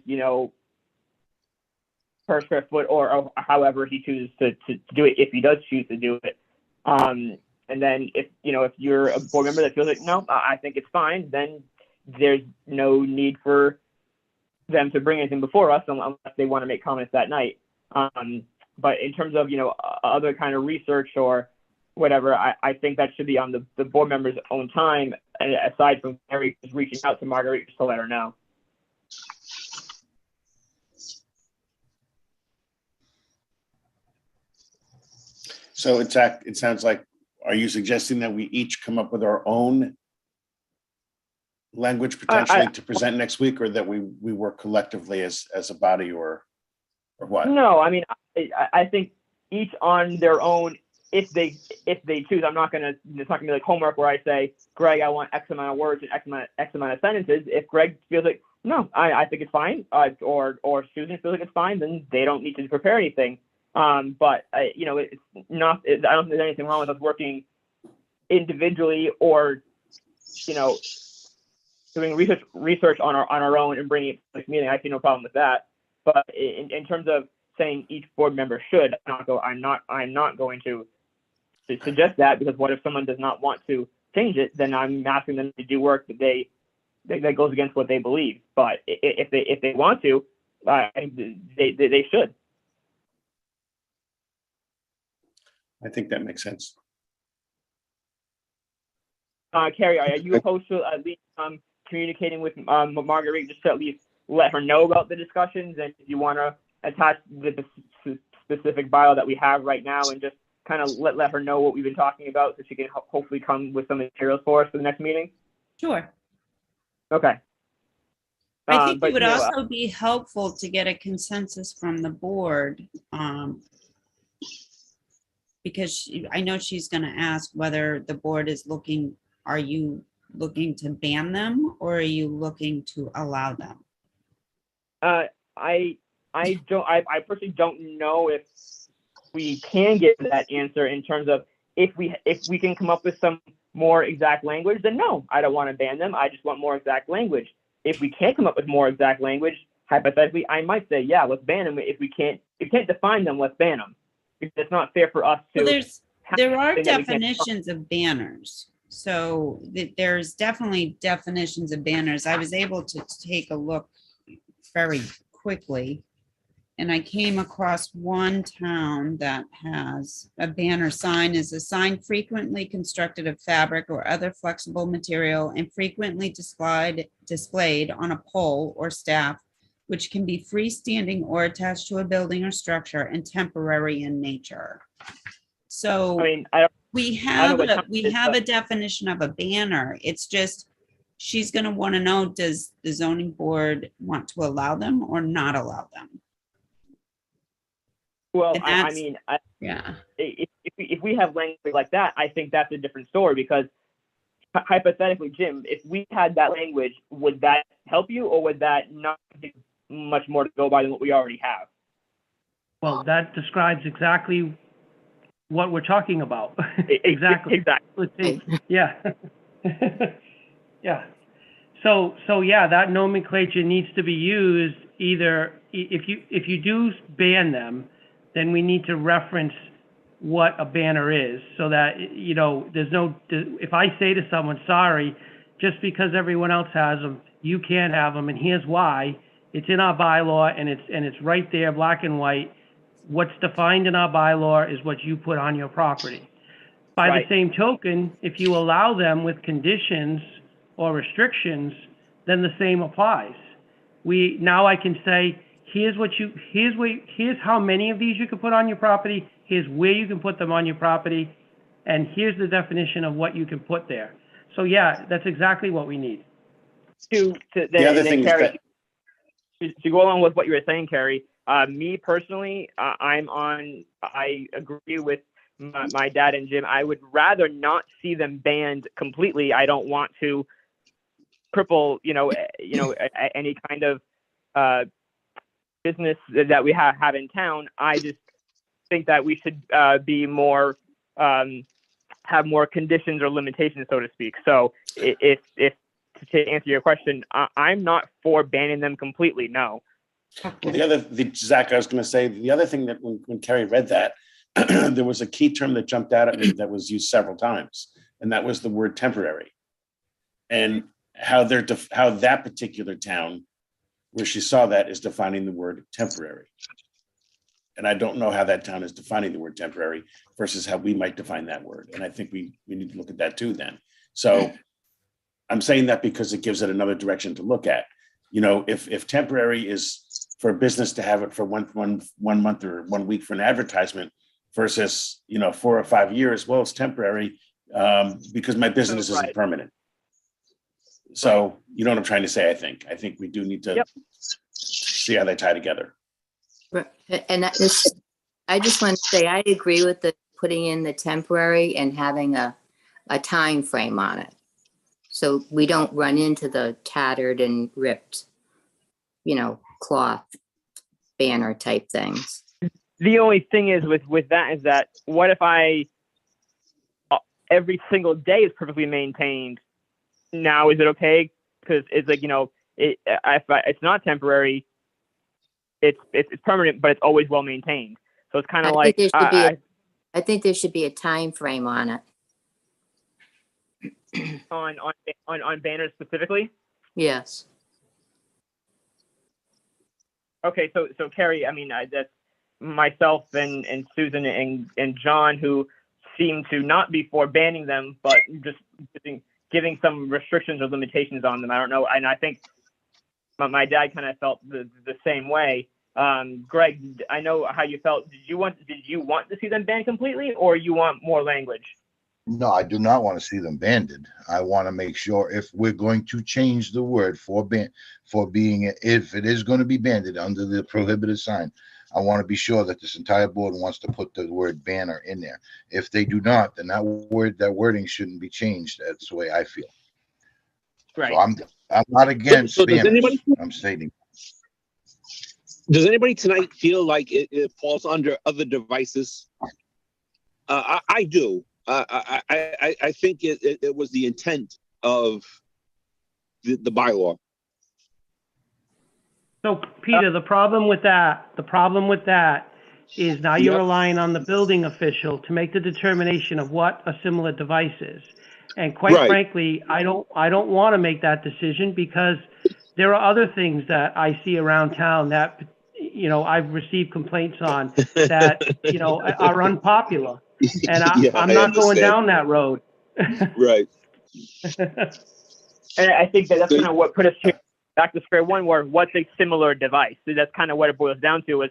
per square foot, or however he chooses to do it, if he does choose to do it. And then if you're a board member that feels like, no, I think it's fine, then there's no need for them to bring anything before us unless they want to make comments that night. But in terms of, other kind of research or whatever, I think that should be on the board member's own time, aside from Gary just reaching out to Marguerite just to let her know. So it sounds like, are you suggesting that we each come up with our own language potentially to present next week, or that we work collectively as a body, or what? No, I mean, I think each on their own, if they choose. It's not gonna be like homework where I say, Greg, I want X amount of words and X amount of sentences. If Greg feels like, no, I think it's fine, or Susan feels like it's fine, then they don't need to prepare anything. But it's not. I don't think there's anything wrong with us working individually, or doing research on our own and bringing it to this meeting. I see no problem with that. But in terms of saying each board member should, I'm not going to suggest that, because what if someone does not want to change it? Then I'm asking them to do work that goes against what they believe. But if they want to, they should. I think that makes sense. Carrie, are you opposed to at least communicating with Marguerite, just to at least let her know about the discussions, and if you want to attach the specific bio that we have right now, and just kind of let her know what we've been talking about, so she can hopefully come with some materials for us for the next meeting? Sure. Okay. I think it would also be helpful to get a consensus from the board, because I know she's going to ask whether the board is looking, are you looking to ban them, or are you looking to allow them? I personally don't know if we can get that answer, in terms of if we can come up with some more exact language, then no, I don't want to ban them. I just want more exact language. If we can't come up with more exact language, hypothetically, I might say, yeah, let's ban them. If we can't define them, let's ban them. Because it's not fair for us to. Well, there are definitions of banners. So there's definitely definitions of banners. I was able to take a look very quickly, and I came across one town that has a banner sign is a sign frequently constructed of fabric or other flexible material and frequently displayed on a pole or staff, which can be freestanding or attached to a building or structure, and temporary in nature. So we have a definition of a banner. It's just, she's going to want to know, does the zoning board want to allow them or not allow them? Well, yeah. If we have language like that, I think that's a different story, because hypothetically, Jim, if we had that language, would that help you, or would that not give much more to go by than what we already have? Well, that describes exactly what we're talking about. Exactly. Yeah. Yeah. So yeah, that nomenclature needs to be used. Either if you do ban them, then we need to reference what a banner is, so that if I say to someone, sorry, just because everyone else has them, you can't have them, and here's why. It's in our bylaw, and it's right there, black and white. What's defined in our bylaw is what you put on your property. By the same token, if you allow them with conditions or restrictions, then the same applies. Now I can say, here's how many of these you can put on your property, here's where you can put them on your property, and here's the definition of what you can put there. So yeah, that's exactly what we need. To go along with what you were saying, Carrie, me personally, I agree with my dad and Jim. I would rather not see them banned completely. I don't want to cripple, any kind of business that we have in town. I just think that we should be more have more conditions or limitations, so to speak. So if to answer your question, I'm not for banning them completely. No. Well, Zach, I was going to say the other thing that when Carrie read that, there was a key term that jumped out at me that was used several times, and that was the word temporary, and how that particular town where she saw that is defining the word temporary. And I don't know how that town is defining the word temporary versus how we might define that word. And I think we need to look at that too then. So I'm saying that because it gives it another direction to look at. You know, if temporary is for a business to have it for one month or 1 week for an advertisement versus, 4 or 5 years, well, it's temporary because my business isn't permanent. So you know what I'm trying to say, I think we do need to see how they tie together. And I just want to say, I agree with the putting in the temporary and having a time frame on it. So we don't run into the tattered and ripped, cloth banner type things. The only thing is with that is that what if every single day is perfectly maintained? Now, is it okay? Because it's like, if it's not temporary, it's permanent, but it's always well maintained. So it's kind of like I think there should be a time frame on it. on banners specifically. Yes. Okay, so Carrie, I mean, that's myself and Susan and John who seem to not be for banning them, but just giving some restrictions or limitations on them. I don't know, and I think my dad kind of felt the same way. Greg, I know how you felt. Did you want to see them banned completely, or you want more language? No, I do not want to see them banded. I want to make sure if we're going to change the word if it is going to be banded under the prohibited sign, I want to be sure that this entire board wants to put the word banner in there. If they do not, then that wording shouldn't be changed. That's the way I feel. Right. So I'm not against So banners. I'm stating. Does anybody tonight feel like it falls under other devices? I do. I think it was the intent of the bylaw. So Peter, the problem with that is now you're relying on the building official to make the determination of what a similar device is. And quite frankly, I don't want to make that decision because there are other things that I see around town that, I've received complaints on that, are unpopular. And I'm not going down that road. Right. And I think that's kind of what put us here back to square one, where what's a similar device? So that's kind of what it boils down to. Is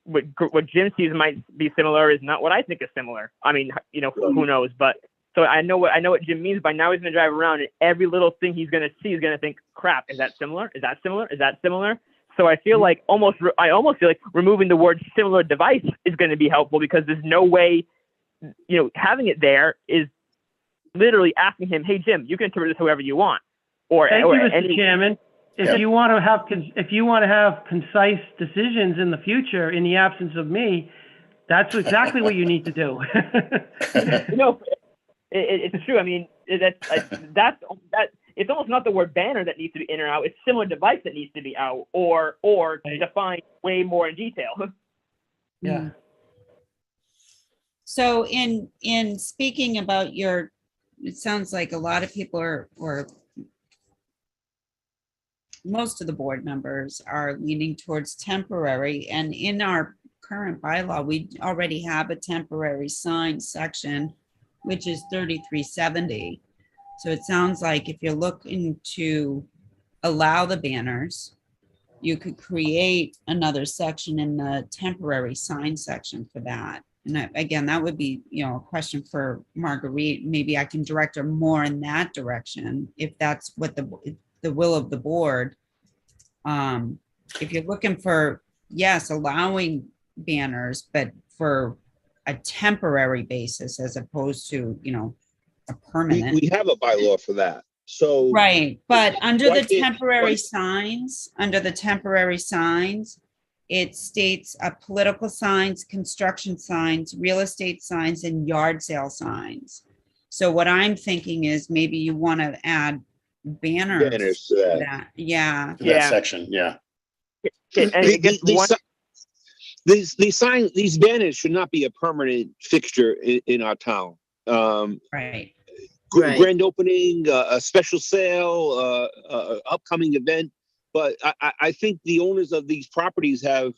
what Jim sees might be similar is not what I think is similar. I mean, who knows? But so I know what Jim means. By now he's going to drive around and every little thing he's going to see is going to think, crap, is that similar? Is that similar? Is that similar? So I feel like I almost feel like removing the word similar device is going to be helpful, because there's no way, having it there is literally asking him, hey, Jim, you can interpret this however you want. Thank you, Mr. Chairman. If you want to have concise decisions in the future, in the absence of me, that's exactly what you need to do. It's true. I mean, that's it's almost not the word banner that needs to be in or out. It's similar device that needs to be out, or defined way more in detail. Yeah. So in speaking about it sounds like a lot of people or most of the board members are leaning towards temporary, and in our current bylaw, we already have a temporary sign section, which is 3370. So it sounds like if you're looking to allow the banners, you could create another section in the temporary sign section for that. And again, that would be, a question for Marguerite. Maybe I can direct her more in that direction if that's what the will of the board. If you're looking for, yes, allowing banners, but for a temporary basis as opposed to, a permanent. We have a bylaw for that. So right, but under why the temporary signs, it states political signs, construction signs, real estate signs, and yard sale signs. So what I'm thinking is maybe you want to add banners Banners to to that. that. Yeah. To that Yeah. section, yeah. And I guess one, These banners should not be a permanent fixture in our town. Right. Right. Grand opening, a special sale, upcoming event. But I think the owners of these properties have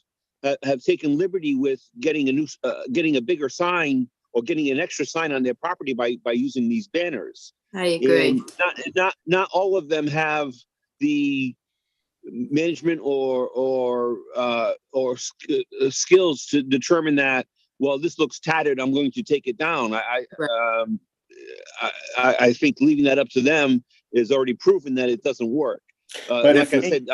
taken liberty with getting a bigger sign or getting an extra sign on their property by using these banners. I agree. And not all of them have the management or skills to determine that, well, this looks tattered, I'm going to take it down. I think leaving that up to them is already proven that it doesn't work. But like if I said,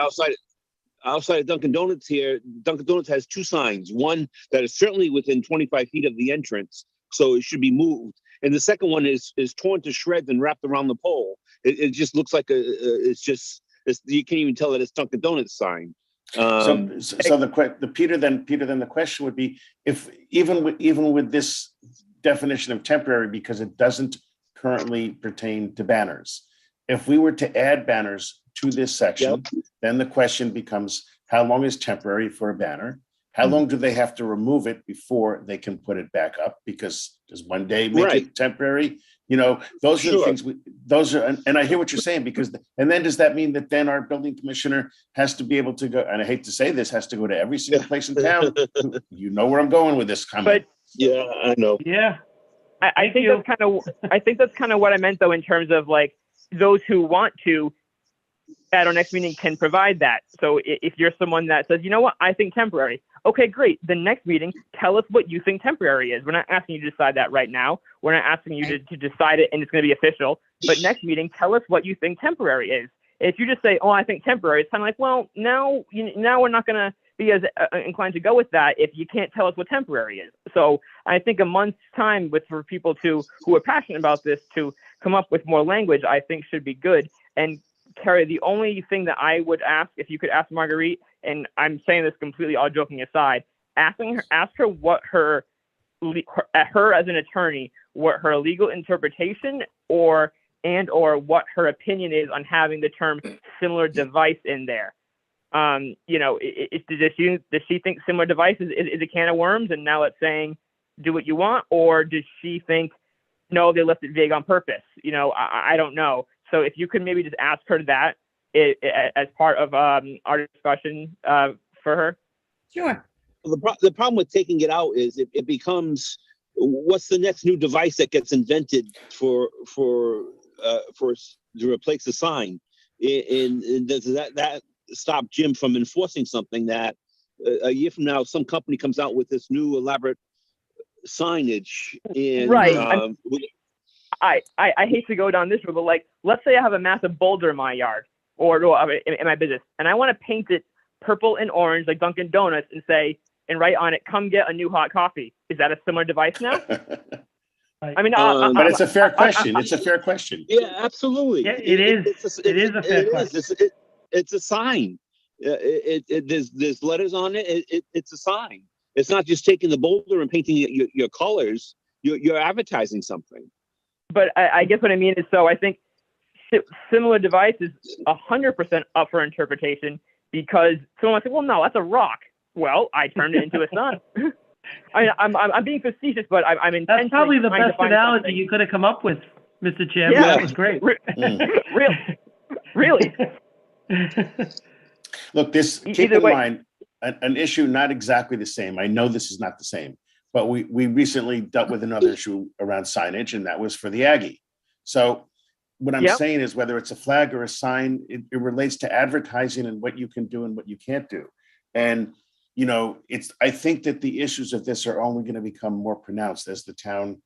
outside of Dunkin' Donuts here, Dunkin' Donuts has two signs. One that is certainly within 25 feet of the entrance, so it should be moved. And the second one is torn to shreds and wrapped around the pole. It just looks like you can't even tell that it's Dunkin' Donuts sign. so the Peter, then the question would be, if even with this definition of temporary, because it doesn't currently pertain to banners, if we were to add banners to this section, then the question becomes, how long is temporary for a banner? How long do they have to remove it before they can put it back up? Because does one day make it temporary? You know, those are the things and I hear what you're saying, and then does that mean that then our building commissioner has to be able to go, and I hate to say this, has to go to every single place in town? You know where I'm going with this comment. But Yeah, I know. Yeah. I think that's kind of what I meant, though, in terms of like those who want to at our next meeting can provide that. So if you're someone that says, you know what, I think temporary. Okay, great. The next meeting, tell us what you think temporary is. We're not asking you to decide that right now. We're not asking you to decide it and it's going to be official. But next meeting, tell us what you think temporary is. If you just say, oh, I think temporary, it's kind of like, well, now we're not going to be as inclined to go with that if you can't tell us what temporary is. So I think a month's time for people who are passionate about this to come up with more language, I think should be good. And Carrie, the only thing that I would ask, if you could ask Marguerite, and I'm saying this completely all joking aside, ask her what her as an attorney, what her legal interpretation or what her opinion is on having the term similar device in there. Does she think similar device is a can of worms and now it's saying do what you want, or does she think no, they left it vague on purpose? I don't know. So if you could maybe just ask her that as part of our discussion for her. Sure. The problem with taking it out is it becomes, what's the next new device that gets invented to replace the sign? And does that stop Jim from enforcing something that a year from now some company comes out with this new elaborate signage? And, right. I hate to go down this road, but like, let's say I have a massive boulder in my yard or in my business, and I want to paint it purple and orange like Dunkin' Donuts and write on it, "Come get a new hot coffee." Is that a similar device now? I mean, but it's a fair question. It's a fair question. Yeah, absolutely. Yeah, it is. It is a fair question. It's a sign. There's letters on it. It's a sign. It's not just taking the boulder and painting your colors. You're advertising something. But I guess what I mean is, so I think similar device is 100% up for interpretation, because someone might say, well, no, that's a rock. Well, I turned it into a sun. I'm being facetious, but I'm intentionally. That's probably the best analogy something. you could have come up with, Mr. Chairman. Yeah. That was great. Really. Look, keep in mind, an issue not exactly the same. I know this is not the same, but we recently dealt with another issue around signage, and that was for the Aggie. So what I'm saying is, whether it's a flag or a sign, it relates to advertising and what you can do and what you can't do. And, I think that the issues of this are only going to become more pronounced as the town,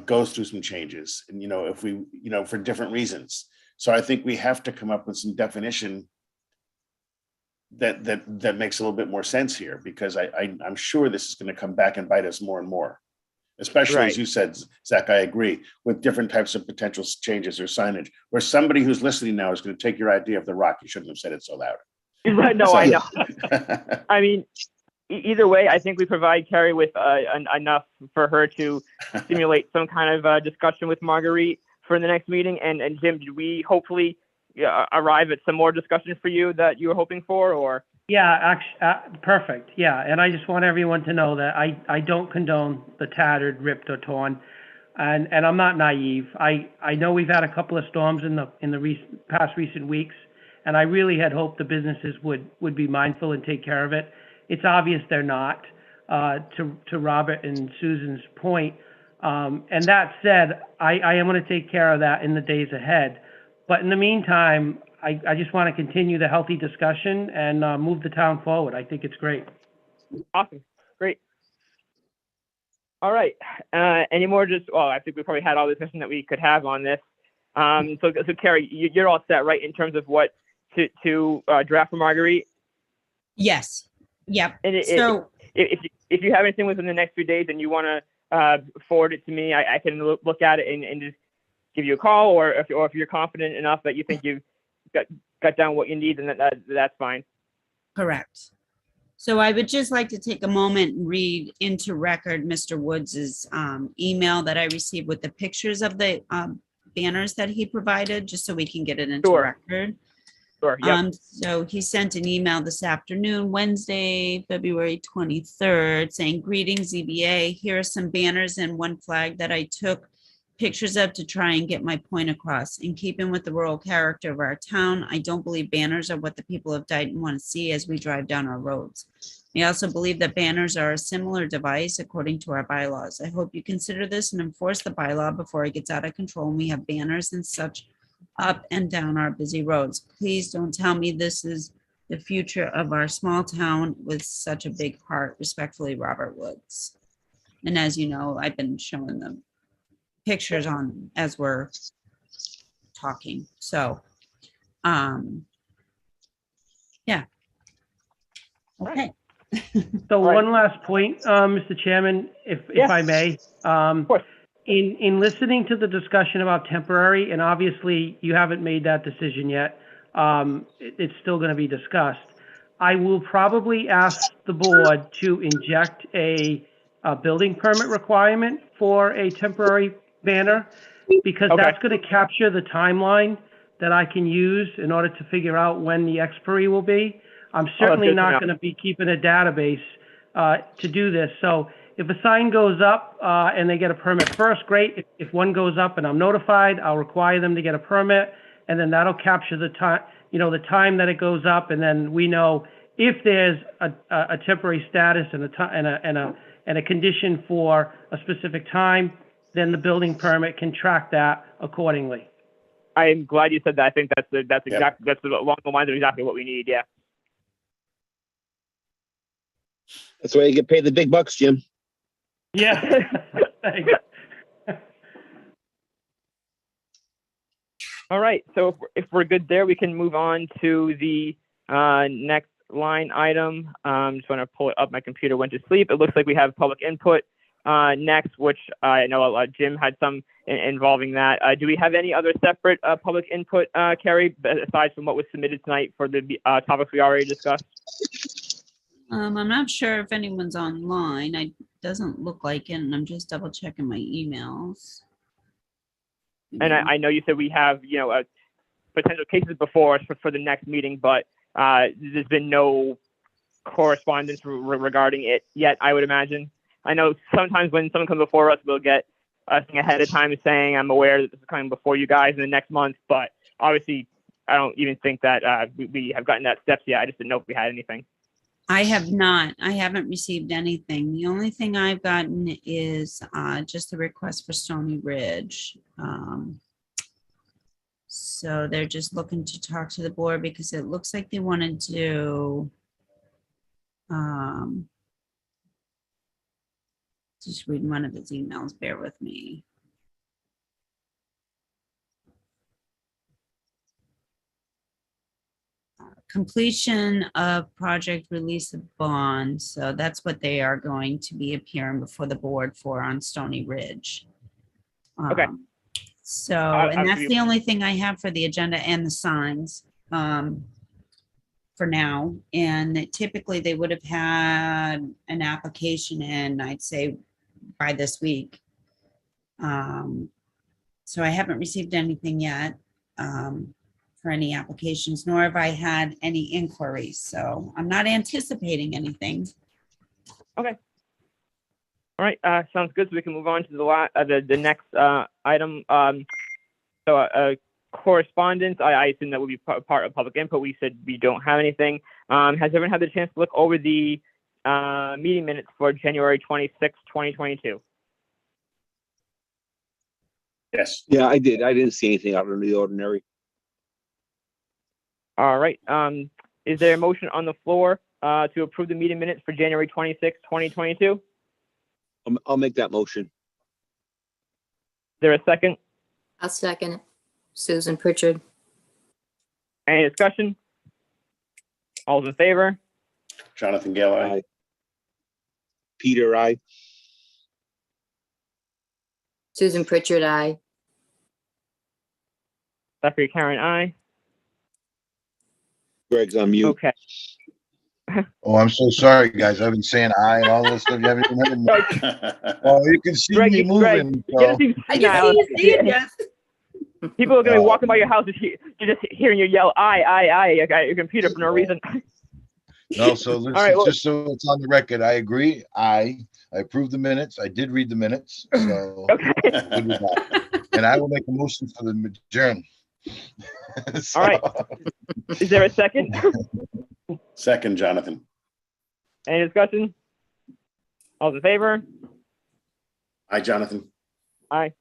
goes through some changes, and, if we, for different reasons. So I think we have to come up with some definition that makes a little bit more sense here, because I'm sure this is going to come back and bite us more and more, especially as you said, Zach, I agree, with different types of potential changes or signage, where somebody who's listening now is going to take your idea of the rock. You shouldn't have said it so loud. Right, no, So- I know. I mean, either way, I think we provide Carrie with enough for her to simulate some kind of discussion with Marguerite for the next meeting. And Jim, did we hopefully arrive at some more discussion for you that you were hoping for, or? Yeah, actually, perfect. Yeah, and I just want everyone to know that I don't condone the tattered, ripped, or torn, and I'm not naive. I know we've had a couple of storms in the past recent weeks, and I really had hoped the businesses would be mindful and take care of it. It's obvious they're not. To Robert and Susan's point, and that said, I am going to take care of that in the days ahead. But in the meantime, I just want to continue the healthy discussion and move the town forward. I think it's great. Awesome. Great. All right. Any more well, I think we probably had all the discussion that we could have on this. So Carrie, you're all set, right, in terms of what to draft for Marguerite? Yes. Yep. And So if you have anything within the next few days and you want to forward it to me, I can look at it and just give you a call, or if you're confident enough that you think you've got down what you need, then that's fine. correct. So I would just like to take a moment and read into record Mr. Woods's email that I received with the pictures of the banners that he provided, just so we can get it into Sure. record. Sure. Yep. So he sent an email this afternoon, Wednesday, February 23rd, saying, "Greetings, ZBA. Here are some banners and one flag that I took pictures of to try and get my point across. In keeping with the rural character of our town, I don't believe banners are what the people of Dayton want to see as we drive down our roads. I also believe that banners are a similar device according to our bylaws. I hope you consider this and enforce the bylaw before it gets out of control and we have banners and such up and down our busy roads. Please don't tell me this is the future of our small town with such a big heart. Respectfully, Robert Woods." And as you know, I've been showing them pictures on as we're talking. So, yeah. Okay. So All right. one last point, Mr. Chairman, if Yes. I may. Of course. In listening to the discussion about temporary, and obviously you haven't made that decision yet, it's still going to be discussed. I will probably ask the board to inject a building permit requirement for a temporary banner, because Okay. that's going to capture the timeline that I can use in order to figure out when the expiry will be. I'm certainly good to not know. going to be keeping a database to do this. So if a sign goes up and they get a permit first, great. If one goes up and I'm notified, I'll require them to get a permit, and then that'll capture the time, the time that it goes up, and then we know if there's a temporary status and a condition for a specific time, then the building permit can track that accordingly. I'm glad you said that. I think that's along the lines of exactly what we need. Yeah. That's why you get paid the big bucks, Jim. Yeah. Thanks. All right. So if we're good there, we can move on to the next line item. Just want to pull it up. My computer went to sleep. It looks like we have public input next, which I know Jim had some involving that. Do we have any other separate public input, Carrie, aside from what was submitted tonight for the topics we already discussed? I'm not sure if anyone's online. It doesn't look like it, and I'm just double checking my emails. And I know you said we have, potential cases before us for the next meeting, but there's been no correspondence regarding it yet, I would imagine. I know sometimes when someone comes before us, we'll get a thing ahead of time saying, I'm aware that this is coming before you guys in the next month, but obviously I don't even think that we have gotten that steps yet. I just didn't know if we had anything. I have not. I haven't received anything. The only thing I've gotten is just a request for Stony Ridge. So they're just looking to talk to the board because it looks like they want to do just reading one of his emails. Bear with me. Completion of project release of bond. So that's what they are going to be appearing before the board for on Stony Ridge. Okay. So, and that's the only thing I have for the agenda and the signs. for now. And typically they would have had an application in, I'd say, by this week. So I haven't received anything yet for any applications, nor have I had any inquiries. So I'm not anticipating anything. Okay. All right, sounds good. So we can move on to the next item. Correspondence. I assume that would be part of public input. We said we don't have anything. Has everyone had the chance to look over the meeting minutes for January 26, 2022? Yes. Yeah, I did. I didn't see anything out of the ordinary. All right. Is there a motion on the floor to approve the meeting minutes for January 26, 2022? I'll make that motion. Is there a second? I'll second it. Susan Pritchard. Any discussion? All's in favor? Jonathan Gale, aye. Aye. Peter, aye. Susan Pritchard, aye. Jeffrey Karen, aye. Greg's on mute. Okay. Oh, I'm so sorry, guys. I've been saying aye and all this stuff. You haven't even heard me. Oh, you can see Greg, me moving. you're gonna So. see I senile. can see you, yes. People are gonna be Oh. walking by your house just hearing you yell aye at your computer for no reason. No, so listen, right, well- just so it's on the record, I agree. I approve the minutes. I did read the minutes. So Okay. good with that. And I will make a motion for the adjourn. So- All right. Is there a second? Second, Jonathan. Any discussion? All's in favor? Aye, Jonathan. Aye.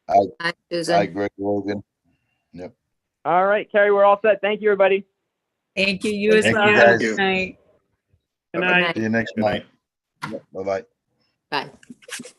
Aye, Hi, Susan. Greg Logan. All right, Carrie, we're all set. Thank you, everybody. Thank you. You as Thank you, well. guys. Good night. Good Bye-bye. night. See you next Good month. night. Bye-bye. Bye.